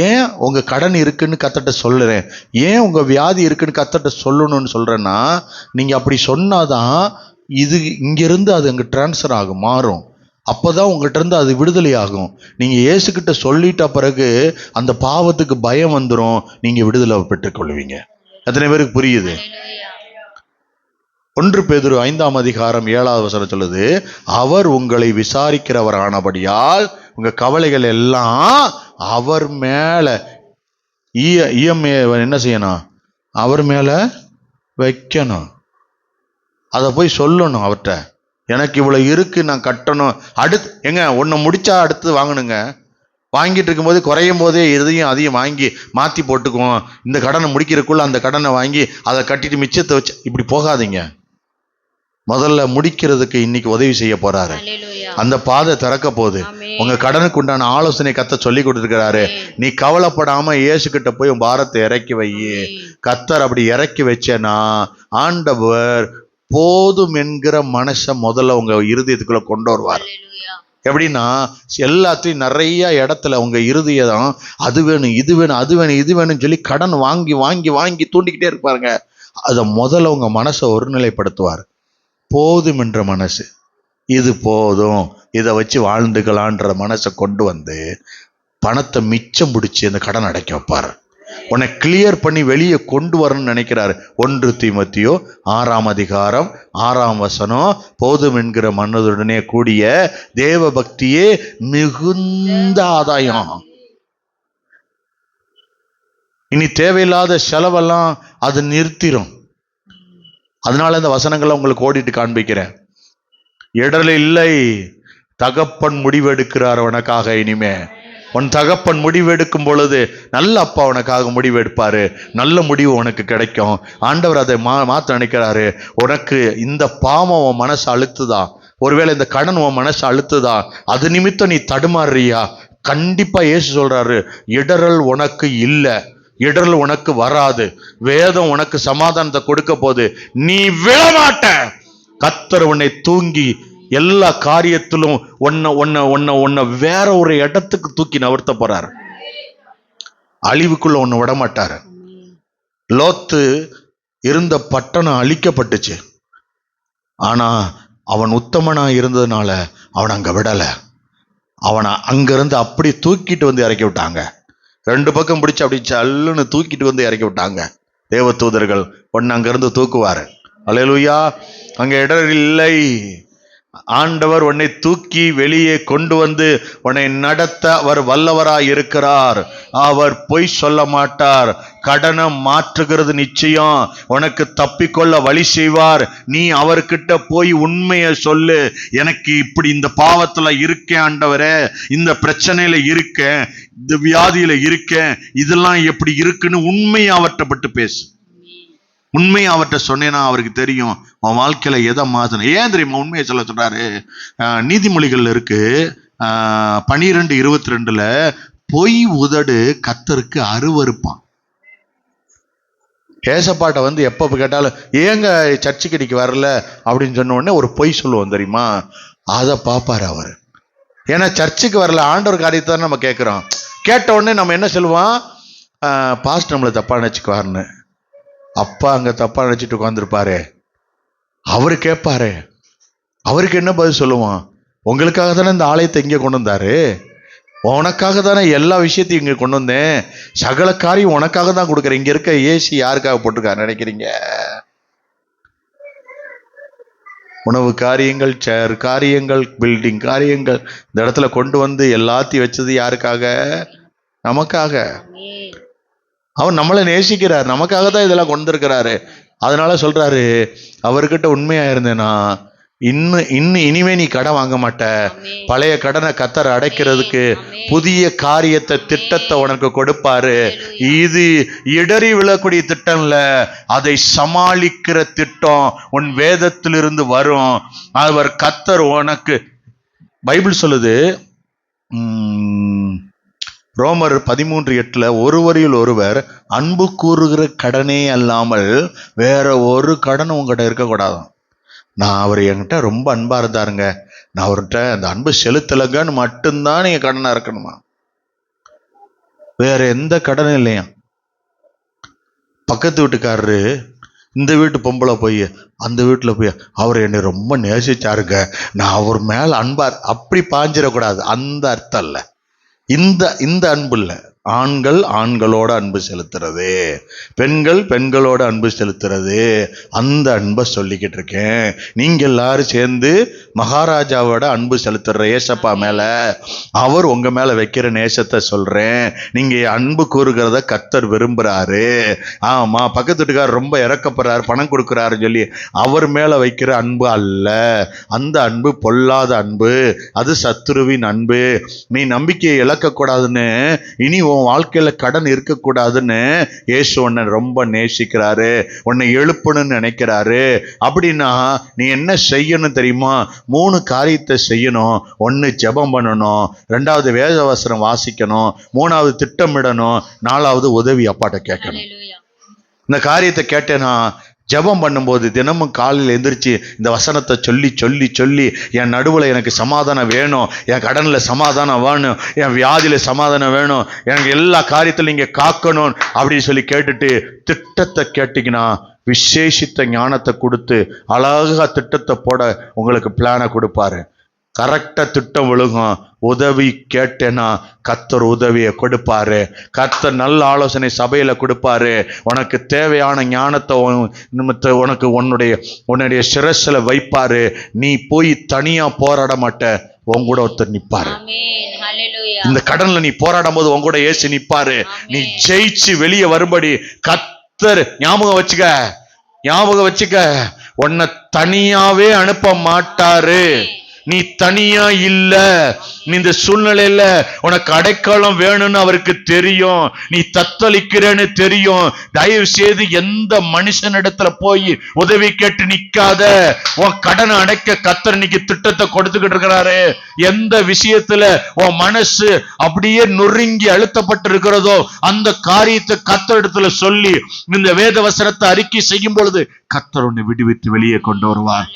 ஏன் உங்க கடன் இருக்குன்னு கர்த்தர்ட்ட சொல்லுறேன், ஏன் உங்க வியாதி இருக்குன்னு கர்த்தர்ட்ட சொல்லணும்னு சொல்றேன்னா, நீங்க அப்படி சொன்னாதான் இது இங்கிருந்து அது அங்க டிரான்ஸ்ஃபர் ஆகும், மாறும். அப்போதான் உங்கள்கிட்ட இருந்து அது விடுதலை ஆகும். நீங்க இயேசுகிட்ட சொல்லிட்ட பிறகு அந்த பாவத்துக்கு பயம் வந்துடும், நீங்க விடுதலை பெற்றுக்கொள்வீங்க. எத்தனை பேருக்கு புரியுது? 1 பேதுரு 5ஆம் அதிகாரம் 7வது வசனம் சொல்லுது, அவர் உங்களை விசாரிக்கிறவரானபடியால் உங்க கவலைகள் எல்லாம் அவர் மேல இஎம்ஏ என்ன செய்யணும், அவர் மேல வைக்கணும். அதை போய் சொல்லணும் அவர்கிட்ட, எனக்கு இவ்வளவு இருக்கு, நான் கட்டணும். அடுத்து எங்க ஒன்னு முடிச்சா அடுத்து வாங்கணுங்க. வாங்கிட்டு இருக்கும்போது குறையும் போதே எதையும் அதையும் வாங்கி மாத்தி போட்டுக்குவோம். இந்த கடனை முடிக்கிறதுக்குள்ள அந்த கடனை வாங்கி அதை கட்டிட்டு மிச்சத்தை வச்சு இப்படி போகாதீங்க. முதல்ல முடிக்கிறதுக்கு இன்னைக்கு உதவி செய்ய போறாரு. அந்த பாதை திறக்க போகுது. உங்க கடனுக்கு உண்டான ஆலோசனை கர்த்தர் சொல்லி கொடுத்துருக்கிறாரு. நீ கவலைப்படாம இயேசு கிட்ட போய் உன் பாரத்தை இறக்கி வை. கர்த்தர் அப்படி இறக்கி வச்சேன்னா ஆண்டவர் போதும் என்கிற மனசை முதல்ல உங்க இருதயத்துக்குள்ள கொண்டு வருவார். எப்படின்னா, எல்லாத்தையும் நிறைய இடத்துல உங்க இருதயம் அது வேணும் இது வேணும் அது வேணும் இது வேணும்னு சொல்லி கடன் வாங்கி வாங்கி வாங்கி தூண்டிக்கிட்டே இருப்பாருங்க. அதை முதல்ல உங்க மனசை ஒருநிலைப்படுத்துவார். போதும் என்ற மனசு, இது போதும், இதை வச்சு வாழ்ந்துக்கலான்ற மனசை கொண்டு வந்து பணத்தை மிச்சம் பிடிச்சி அந்த கடன் அடைக்க வைப்பார். உன்னை கிளியர் பண்ணி வெளியே கொண்டு வரணும்னு நினைக்கிறாரு. 1 தீமோத்தேயு 6ஆம் அதிகாரம் 6ஆம் வசனம், போதும் என்கிற மனதுடனே கூடிய தேவ பக்தியே மிகுந்த ஆதாயம். இனி தேவையில்லாத செலவெல்லாம் அது நிறுத்திடும். அதனால இந்த வசனங்களை உங்களுக்கு ஓடிட்டு காண்பிக்கிறேன். இடர்ல இல்லை, தகப்பன் முடிவெடுக்கிறார் உனக்காக. இனிமே உன் தகப்பன் முடிவெடுக்கும் பொழுது நல்ல அப்பா உனக்காக முடிவெடுப்பாரு, நல்ல முடிவு உனக்கு கிடைக்கும். ஆண்டவர் அதை மாத்த நினைக்கிறாரு. உனக்கு இந்த பாவம் உன் மனசு அழுத்துதா, ஒருவேளை இந்த கடன் உன் மனசு அழுத்துதா, அது நிமித்தம் நீ தடுமாறுறியா, கண்டிப்பா இயேசு சொல்றாரு, இடரல் உனக்கு இல்லை, இடரல் உனக்கு வராது. வேதம் உனக்கு சமாதானத்தை கொடுக்க போது, நீ விழமாட்ட. கர்த்தர் உன்னை தூங்கி எல்லா காரியத்திலும் உன்னை வேற ஒரு இடத்துக்கு தூக்கி நவர்த்த போறாரு. அழிவுக்குள்ள உன்னை விடமாட்டாரு. லோத்து இருந்த பட்டணம் அழிக்கப்பட்டுச்சு. ஆனா அவன் உத்தமனா இருந்ததுனால அவன் அங்க விடல. அவனை அங்கிருந்து அப்படி தூக்கிட்டு வந்து இறக்கி விட்டாங்க. 2 பக்கம் பிடிச்சு அப்படி சல்லுன்னு தூக்கிட்டு வந்து இறக்கி விட்டாங்க. தேவ தூதர்கள் ஒன்னு அங்கிருந்து தூக்குவாரு. அல்லேலூயா. அங்க இடம் இல்லை. ஆண்டவர் உன்னை தூக்கி வெளியே கொண்டு வந்து உன்னை நடத்த அவர் வல்லவராய் இருக்கிறார். அவர் பொய் சொல்ல மாட்டார். கடனை மாற்றுகிறது நிச்சயம். உனக்கு தப்பிக்கொள்ள வழி செய்வார். நீ அவர்கிட்ட போய் உண்மையை சொல்லு. எனக்கு இப்படி இந்த பாவத்துல இருக்கேன் ஆண்டவரே, இந்த பிரச்சனையில இருக்கேன், இந்த வியாதியில இருக்கேன், இதெல்லாம் எப்படி இருக்குன்னு உண்மையை அவர்கிட்ட பட்டு பேசு. உண்மையை அவர்கிட்ட சொன்னேன்னா அவருக்கு தெரியும் உன் வாழ்க்கையில எதை மாத்தணும். ஏன் தெரியுமா உண்மையை சொல்றாரு? நீதிமொழிகள் இருக்கு 12:22 பொய் உதடு கர்த்தருக்கு அருவருப்பான். ஏசப்பாட்டை வந்து எப்ப கேட்டாலும் ஏங்க சர்ச்சுக்கு இன்னைக்கு வரல அப்படின்னு சொன்ன உடனே ஒரு பொய் சொல்லுவோம் தெரியுமா, அதை பார்ப்பாரு அவரு. ஏன்னா சர்ச்சுக்கு வரல, ஆண்டவர் காரியத்தை தான் நம்ம கேட்கிறோம். கேட்ட உடனே நம்ம என்ன சொல்லுவோம், பாஸ்ட் நம்மளை தப்பா நினைச்சுக்குவாருன்னு. அப்பா அங்க தப்பா நினைச்சிட்டு உட்காந்துருப்பாரு. அவரு கேட்பாரு, அவருக்கு என்ன பதில் சொல்லுவான்? உங்களுக்காக தானே இந்த ஆலயத்தை இங்கே கொண்டு வந்தாரு, உனக்காக தானே எல்லா விஷயத்தையும் இங்க கொண்டு வந்தேன், சகல காரியம் உனக்காக தான் கொடுக்குறேன். இங்க இருக்க ஏசி யாருக்காக போட்டிருக்காரு நினைக்கிறீங்க? உணவு காரியங்கள், சேர் காரியங்கள், பில்டிங் காரியங்கள், இந்த இடத்துல கொண்டு வந்து எல்லாத்தையும் வச்சது யாருக்காக? நமக்காக. அவர் நம்மளை நேசிக்கிறார், நமக்காக தான் இதெல்லாம் கொண்டு இருக்கிறாரு. அதனால சொல்றாரு, அவர்கிட்ட உண்மையா இருந்தேன்னா இனிமே நீ கடன் வாங்க மாட்ட. பழைய கடனை கர்த்தர் அடைக்கிறதுக்கு புதிய காரியத்தை, திட்டத்தை உனக்கு கொடுப்பாரு. இது இடறி விழக்கூடிய திட்டம் இல்ல, அதை சமாளிக்கிற திட்டம் உன் வேதத்திலிருந்து வரும். அவர் கர்த்தர் உனக்கு, பைபிள் சொல்லுது ரோமர் 13:8 ஒருவரில் ஒருவர் அன்பு கூறுகிற கடனே அல்லாமல் வேற ஒரு கடன் உங்ககிட்ட இருக்கக்கூடாது. நான் அவர் என்கிட்ட ரொம்ப அன்பா இருந்தாருங்க, நான் அவர்கிட்ட அந்த அன்பு செலுத்தலைங்கன்னு மட்டும்தான் நீங்க கடனா இருக்கணுமா? வேற எந்த கடனும் இல்லையா? பக்கத்து வீட்டுக்காரரு இந்த வீட்டு பொம்பளை போய் அந்த வீட்டுல போய் அவர் என்னை ரொம்ப நேசிச்சாருங்க, நான் அவர் மேல அன்பா அப்படி பாஞ்சிடக்கூடாது. அந்த அர்த்தம் இல்ல, இந்த அன்பு இல்ல. ஆண்கள் ஆண்களோட அன்பு செலுத்துறது, பெண்கள் பெண்களோட அன்பு செலுத்துறது, அந்த அன்பை சொல்லிக்கிட்டு இருக்கேன். நீங்க எல்லாரும் சேர்ந்து மகாராஜாவோட அன்பு செலுத்துற ஏசப்பா மேல, அவர் உங்க மேல வைக்கிற நேசத்தை சொல்றேன். நீங்க அன்பு கூறுகிறத கர்த்தர் விரும்புறாரு. ஆமா, பக்கத்து வீட்டுக்காரர் ரொம்ப இறக்கப்படுறாரு, பணம் கொடுக்குறாருன்னு சொல்லி அவர் மேல வைக்கிற அன்பு அல்ல. அந்த அன்பு பொல்லாத அன்பு, அது சத்துருவின் அன்பு. நீ நம்பிக்கையை இழக்க கூடாதுன்னு, இனி உன் வாழ்க்கையில கடன் இருக்கக்கூடாதுன்னு இயேசு உன்னை ரொம்ப நேசிக்கிறாரு, உன்னை எழுப்பணும்னு நினைக்கிறாரு. அப்படின்னா நீ என்ன செய்யணும் தெரியுமா? 3 காரியத்தை செய்யணும். 1 ஜெபம் பண்ணணும், 2வது வேத வசனம் வாசிக்கணும், 3வது திட்டமிடணும், 4வது உதவி அப்பாட்ட கேட்கணும். இந்த காரியத்தை கேட்டேன்னா, ஜெபம் பண்ணும்போது தினமும் காலையில் எந்திரிச்சு இந்த வசனத்தை சொல்லி சொல்லி சொல்லி என் நடுவில் எனக்கு சமாதானம் வேணும், என் கடனில் சமாதானம் வேணும், என் வியாதியில் சமாதானம் வேணும், எனக்கு எல்லா காரியத்திலும் இங்கே காக்கணும் அப்படின்னு சொல்லி கேட்டுட்டு திட்டத்தை கேட்டிங்கன்னா விசேஷித்த ஞானத்தை கொடுத்து அழகா திட்டத்தை போட உங்களுக்கு பிளானை கொடுப்பாரு. கரெக்டா திட்டம் விழுகும். உதவி கேட்டேன்னா கர்த்தர் உதவியை கொடுப்பாரு. கர்த்தர் நல்ல ஆலோசனை சபையில கொடுப்பாரு. உனக்கு தேவையான ஞானத்தை உனக்கு உன்னுடைய சிரஸ்ல வைப்பாரு. நீ போய் தனியா போராட மாட்ட, உங்கூட ஒருத்தர் நிப்பாரு. இந்த கடன்ல நீ போராடும் போது உங்கூட ஏசு நிப்பாரு. நீ ஜெயிச்சு வெளியே வரும்படி கர்த்தர் ஞாபகம் வச்சுக்க, உன்னை தனியாவே அனுப்ப மாட்டாரு. நீ தனியா இல்ல. நீ இந்த சூழ்நிலையில உனக்கு அடைக்கலம் வேணும்னு அவருக்கு தெரியும். நீ தத்தளிக்கிறேன்னு தெரியும். தயவு செய்து எந்த மனுஷனிடத்துல போய் உதவி கேட்டு நிக்காத. உன் கடனை அடைக்க கர்த்தர் இன்னைக்கு திட்டத்தை கொடுத்துக்கிட்டு இருக்கிறாரு. எந்த விஷயத்துல உன் மனசு அப்படியே நொறுங்கி அழுத்தப்பட்டு இருக்கிறதோ அந்த காரியத்தை கர்த்தரிடத்துல சொல்லி இந்த வேத வசனத்தை அறிக்கை செய்யும் பொழுது கர்த்தர் உன்னை விடுவித்து வெளியே கொண்டு வருவார்.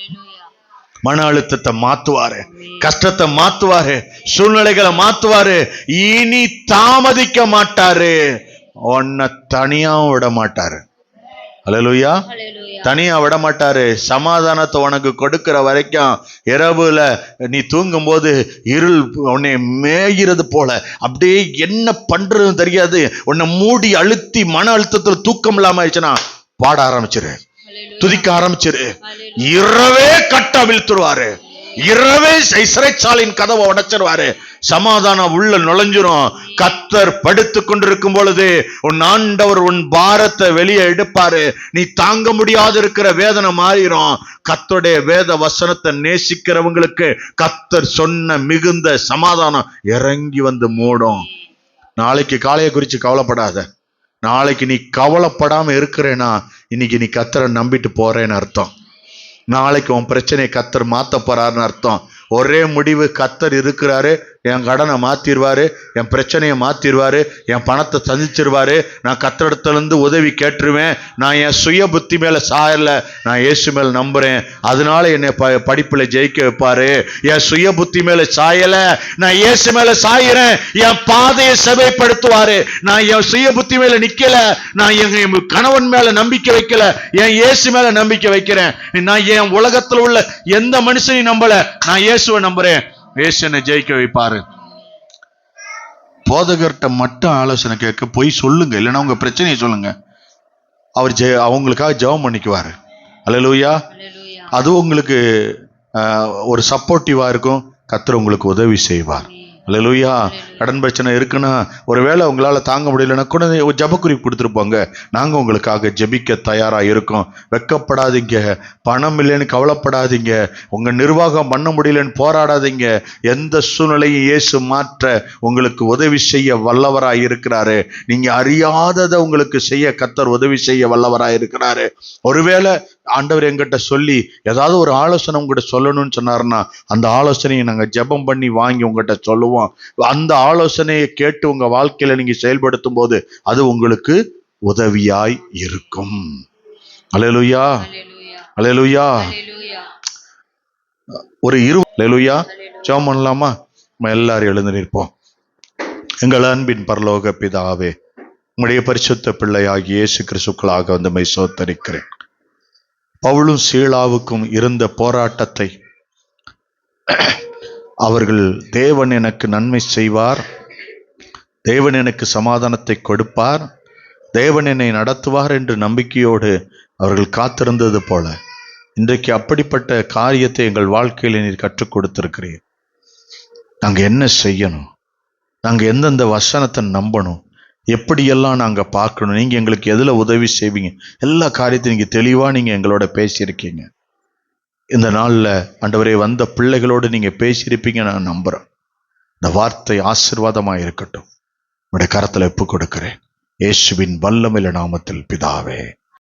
மன அழுத்தத்தை மாத்துவாரு, கஷ்டத்தை மாத்துவாரு, சூழ்நிலைகளை மாத்துவாரு. இனி தாமதிக்க மாட்டாரு. உன்னை தனியாவும் விட மாட்டாரு. அல்லேலூயா. தனியா விட மாட்டாரு. சமாதானத்தை உனக்கு கொடுக்கிற வரைக்கும் இரவுல நீ தூங்கும் போது இருள் உன்னை மேய்கிறது போல அப்படியே என்ன பண்றதுன்னு தெரியாது, உன்னை மூடி அழுத்தி மன அழுத்தத்துல தூக்கம் இல்லாம ஆயிடுச்சுன்னா பாட ஆரம்பிச்சிரு, துதிக்க ஆரம்பிச்சிரு. இரவே கட்டவிழ்த்துருவாரு, இரவே சிறைச்சாலையின் கதவை உடைச்சிருவாரு. சமாதானம் உள்ள நுழைஞ்சிரும். கர்த்தர் படுத்து கொண்டிருக்கும் பொழுது உன் ஆண்டவர் உன் பாரத்தை வெளியே எடுப்பாரு. நீ தாங்க முடியாது இருக்கிற வேதனை மாறிடும். கர்த்தருடைய வேத வசனத்தை நேசிக்கிறவங்களுக்கு கர்த்தர் சொன்ன மிகுந்த சமாதானம் இறங்கி வந்து மூடும். நாளைக்கு காலையை குறிச்சு கவலைப்படாத. நாளைக்கு நீ கவலைப்படாம இருக்கிறேன்னா இன்னைக்கு நீ கர்த்தரை நம்பிட்டு போறேன்னு அர்த்தம். நாளைக்கு உன் பிரச்சனையை கர்த்தர் மாத்த போறாருன்னு அர்த்தம். ஒரே முடிவு, கர்த்தர் இருக்கிறாரு, என் கடனை மாத்திருவாரு, என் பிரச்சனையை மாத்திருவாரு, என் பணத்தை சந்திச்சிருவாரு. நான் கர்த்தரிடத்துல இருந்து உதவி கேட்டுருவேன். நான் என் சுய புத்தி மேல சாயல, நான் இயேசு மேல நம்புறேன், அதனால என்னை படிப்புல ஜெயிக்க வைப்பாரு. என் சுய புத்தி மேல சாயல, நான் இயேசு மேல சாயிறேன், என் பாதையை செவைப்படுத்துவாரு. நான் என் சுய புத்தி மேல நிக்கல, நான் என் கணவன் மேல நம்பிக்கை வைக்கல, என் இயேசு மேல நம்பிக்கை வைக்கிறேன். நான் என் உலகத்துல உள்ள எந்த மனுஷனையும் நம்பல, நான் இயேசுவை நம்புறேன். இயேசு என்னை ஜெயிக்க வைப்பாரு. போதகர்கிட்ட மட்டும் ஆலோசனை கேட்க போய் சொல்லுங்க, இல்லைன்னா உங்க பிரச்சனையை சொல்லுங்க. அவர் அவங்களுக்காக ஜெபம் பண்ணிக்குவாரு. அல்லேலூயா. அது உங்களுக்கு ஒரு சப்போர்ட்டிவா இருக்கும். கர்த்தர் உங்களுக்கு உதவி செய்வார். அல்லேலூயா. கடன் பிரச்சனை இருக்குன்னா, ஒருவேளை உங்களால தாங்க முடியலன்னா கூட ஒரு ஜெபக்குறிப்பு கொடுத்துருப்பாங்க, நாங்க உங்களுக்காக ஜெபிக்க தயாரா இருக்கோம். வெக்கப்படாதீங்க, பணம் இல்லைன்னு கவலைப்படாதீங்க, உங்க நிர்வாகம் பண்ண முடியலன்னு போராடாதீங்க. எந்த சூழ்நிலையும் இயேசு மாற்ற உங்களுக்கு உதவி செய்ய வல்லவராய் இருக்கிறாரு. நீங்க அறியாததை உங்களுக்கு செய்ய கர்த்தர் உதவி செய்ய வல்லவராய் இருக்கிறாரு. ஒருவேளை ஆண்டவர் எங்கிட்ட சொல்லி ஏதாவது ஒரு ஆலோசனை உங்ககிட்ட சொல்லணும்னு சொன்னாருன்னா அந்த ஆலோசனையை நாங்க ஜெபம் பண்ணி வாங்கி உங்ககிட்ட சொல்லுவோம். அந்த ஆலோசனையை கேட்டு உங்க வாழ்க்கையில நீங்க செயல்படுத்தும் போது அது உங்களுக்கு உதவியாய் இருக்கும். அல்லேலூயா, அல்லேலூயா. ஒரு ஹல்லேலூயா ஜெபம் பண்ணலாமா? நம்ம எல்லாரும் எழுந்து நிற்போம். எங்கள் அன்பின் பரலோக பிதாவே, உம்முடைய பரிசுத்த பிள்ளையாகிய இயேசு கிறிஸ்துக்களாக வந்து மை சோத்தரிக்கிறேன். பவுலும் சீலாவுக்கும் இருந்த போராட்டத்தை, அவர்கள் தேவன் எனக்கு நன்மை செய்வார், தேவன் எனக்கு சமாதானத்தை கொடுப்பார், தேவன் என்னை நடத்துவார் என்று நம்பிக்கையோடு அவர்கள் காத்திருந்தது போல இன்றைக்கு அப்படிப்பட்ட காரியத்தை எங்கள் வாழ்க்கையில் நீர் கற்றுக் கொடுத்திருக்கிறீர். நாங்கள் என்ன செய்யணும், நாங்கள் எந்தெந்த வசனத்தை நம்பணும், எப்படியெல்லாம் நாங்கள் பார்க்கணும், நீங்கள் எங்களுக்கு எதில் உதவி செய்வீங்க, எல்லா காரியத்தையும் நீங்கள் தெளிவாக நீங்கள் எங்களோட பேசியிருக்கீங்க. இந்த நாளில் ஆண்டவரே வந்த பிள்ளைகளோடு நீங்கள் பேசியிருப்பீங்க நான் நம்புகிறேன். இந்த வார்த்தை ஆசீர்வாதமாக இருக்கட்டும். உடைய கரத்தில் ஒப்புக் கொடுக்கிறேன். இயேசுவின் வல்லமையுள்ள நாமத்தில் பிதாவே.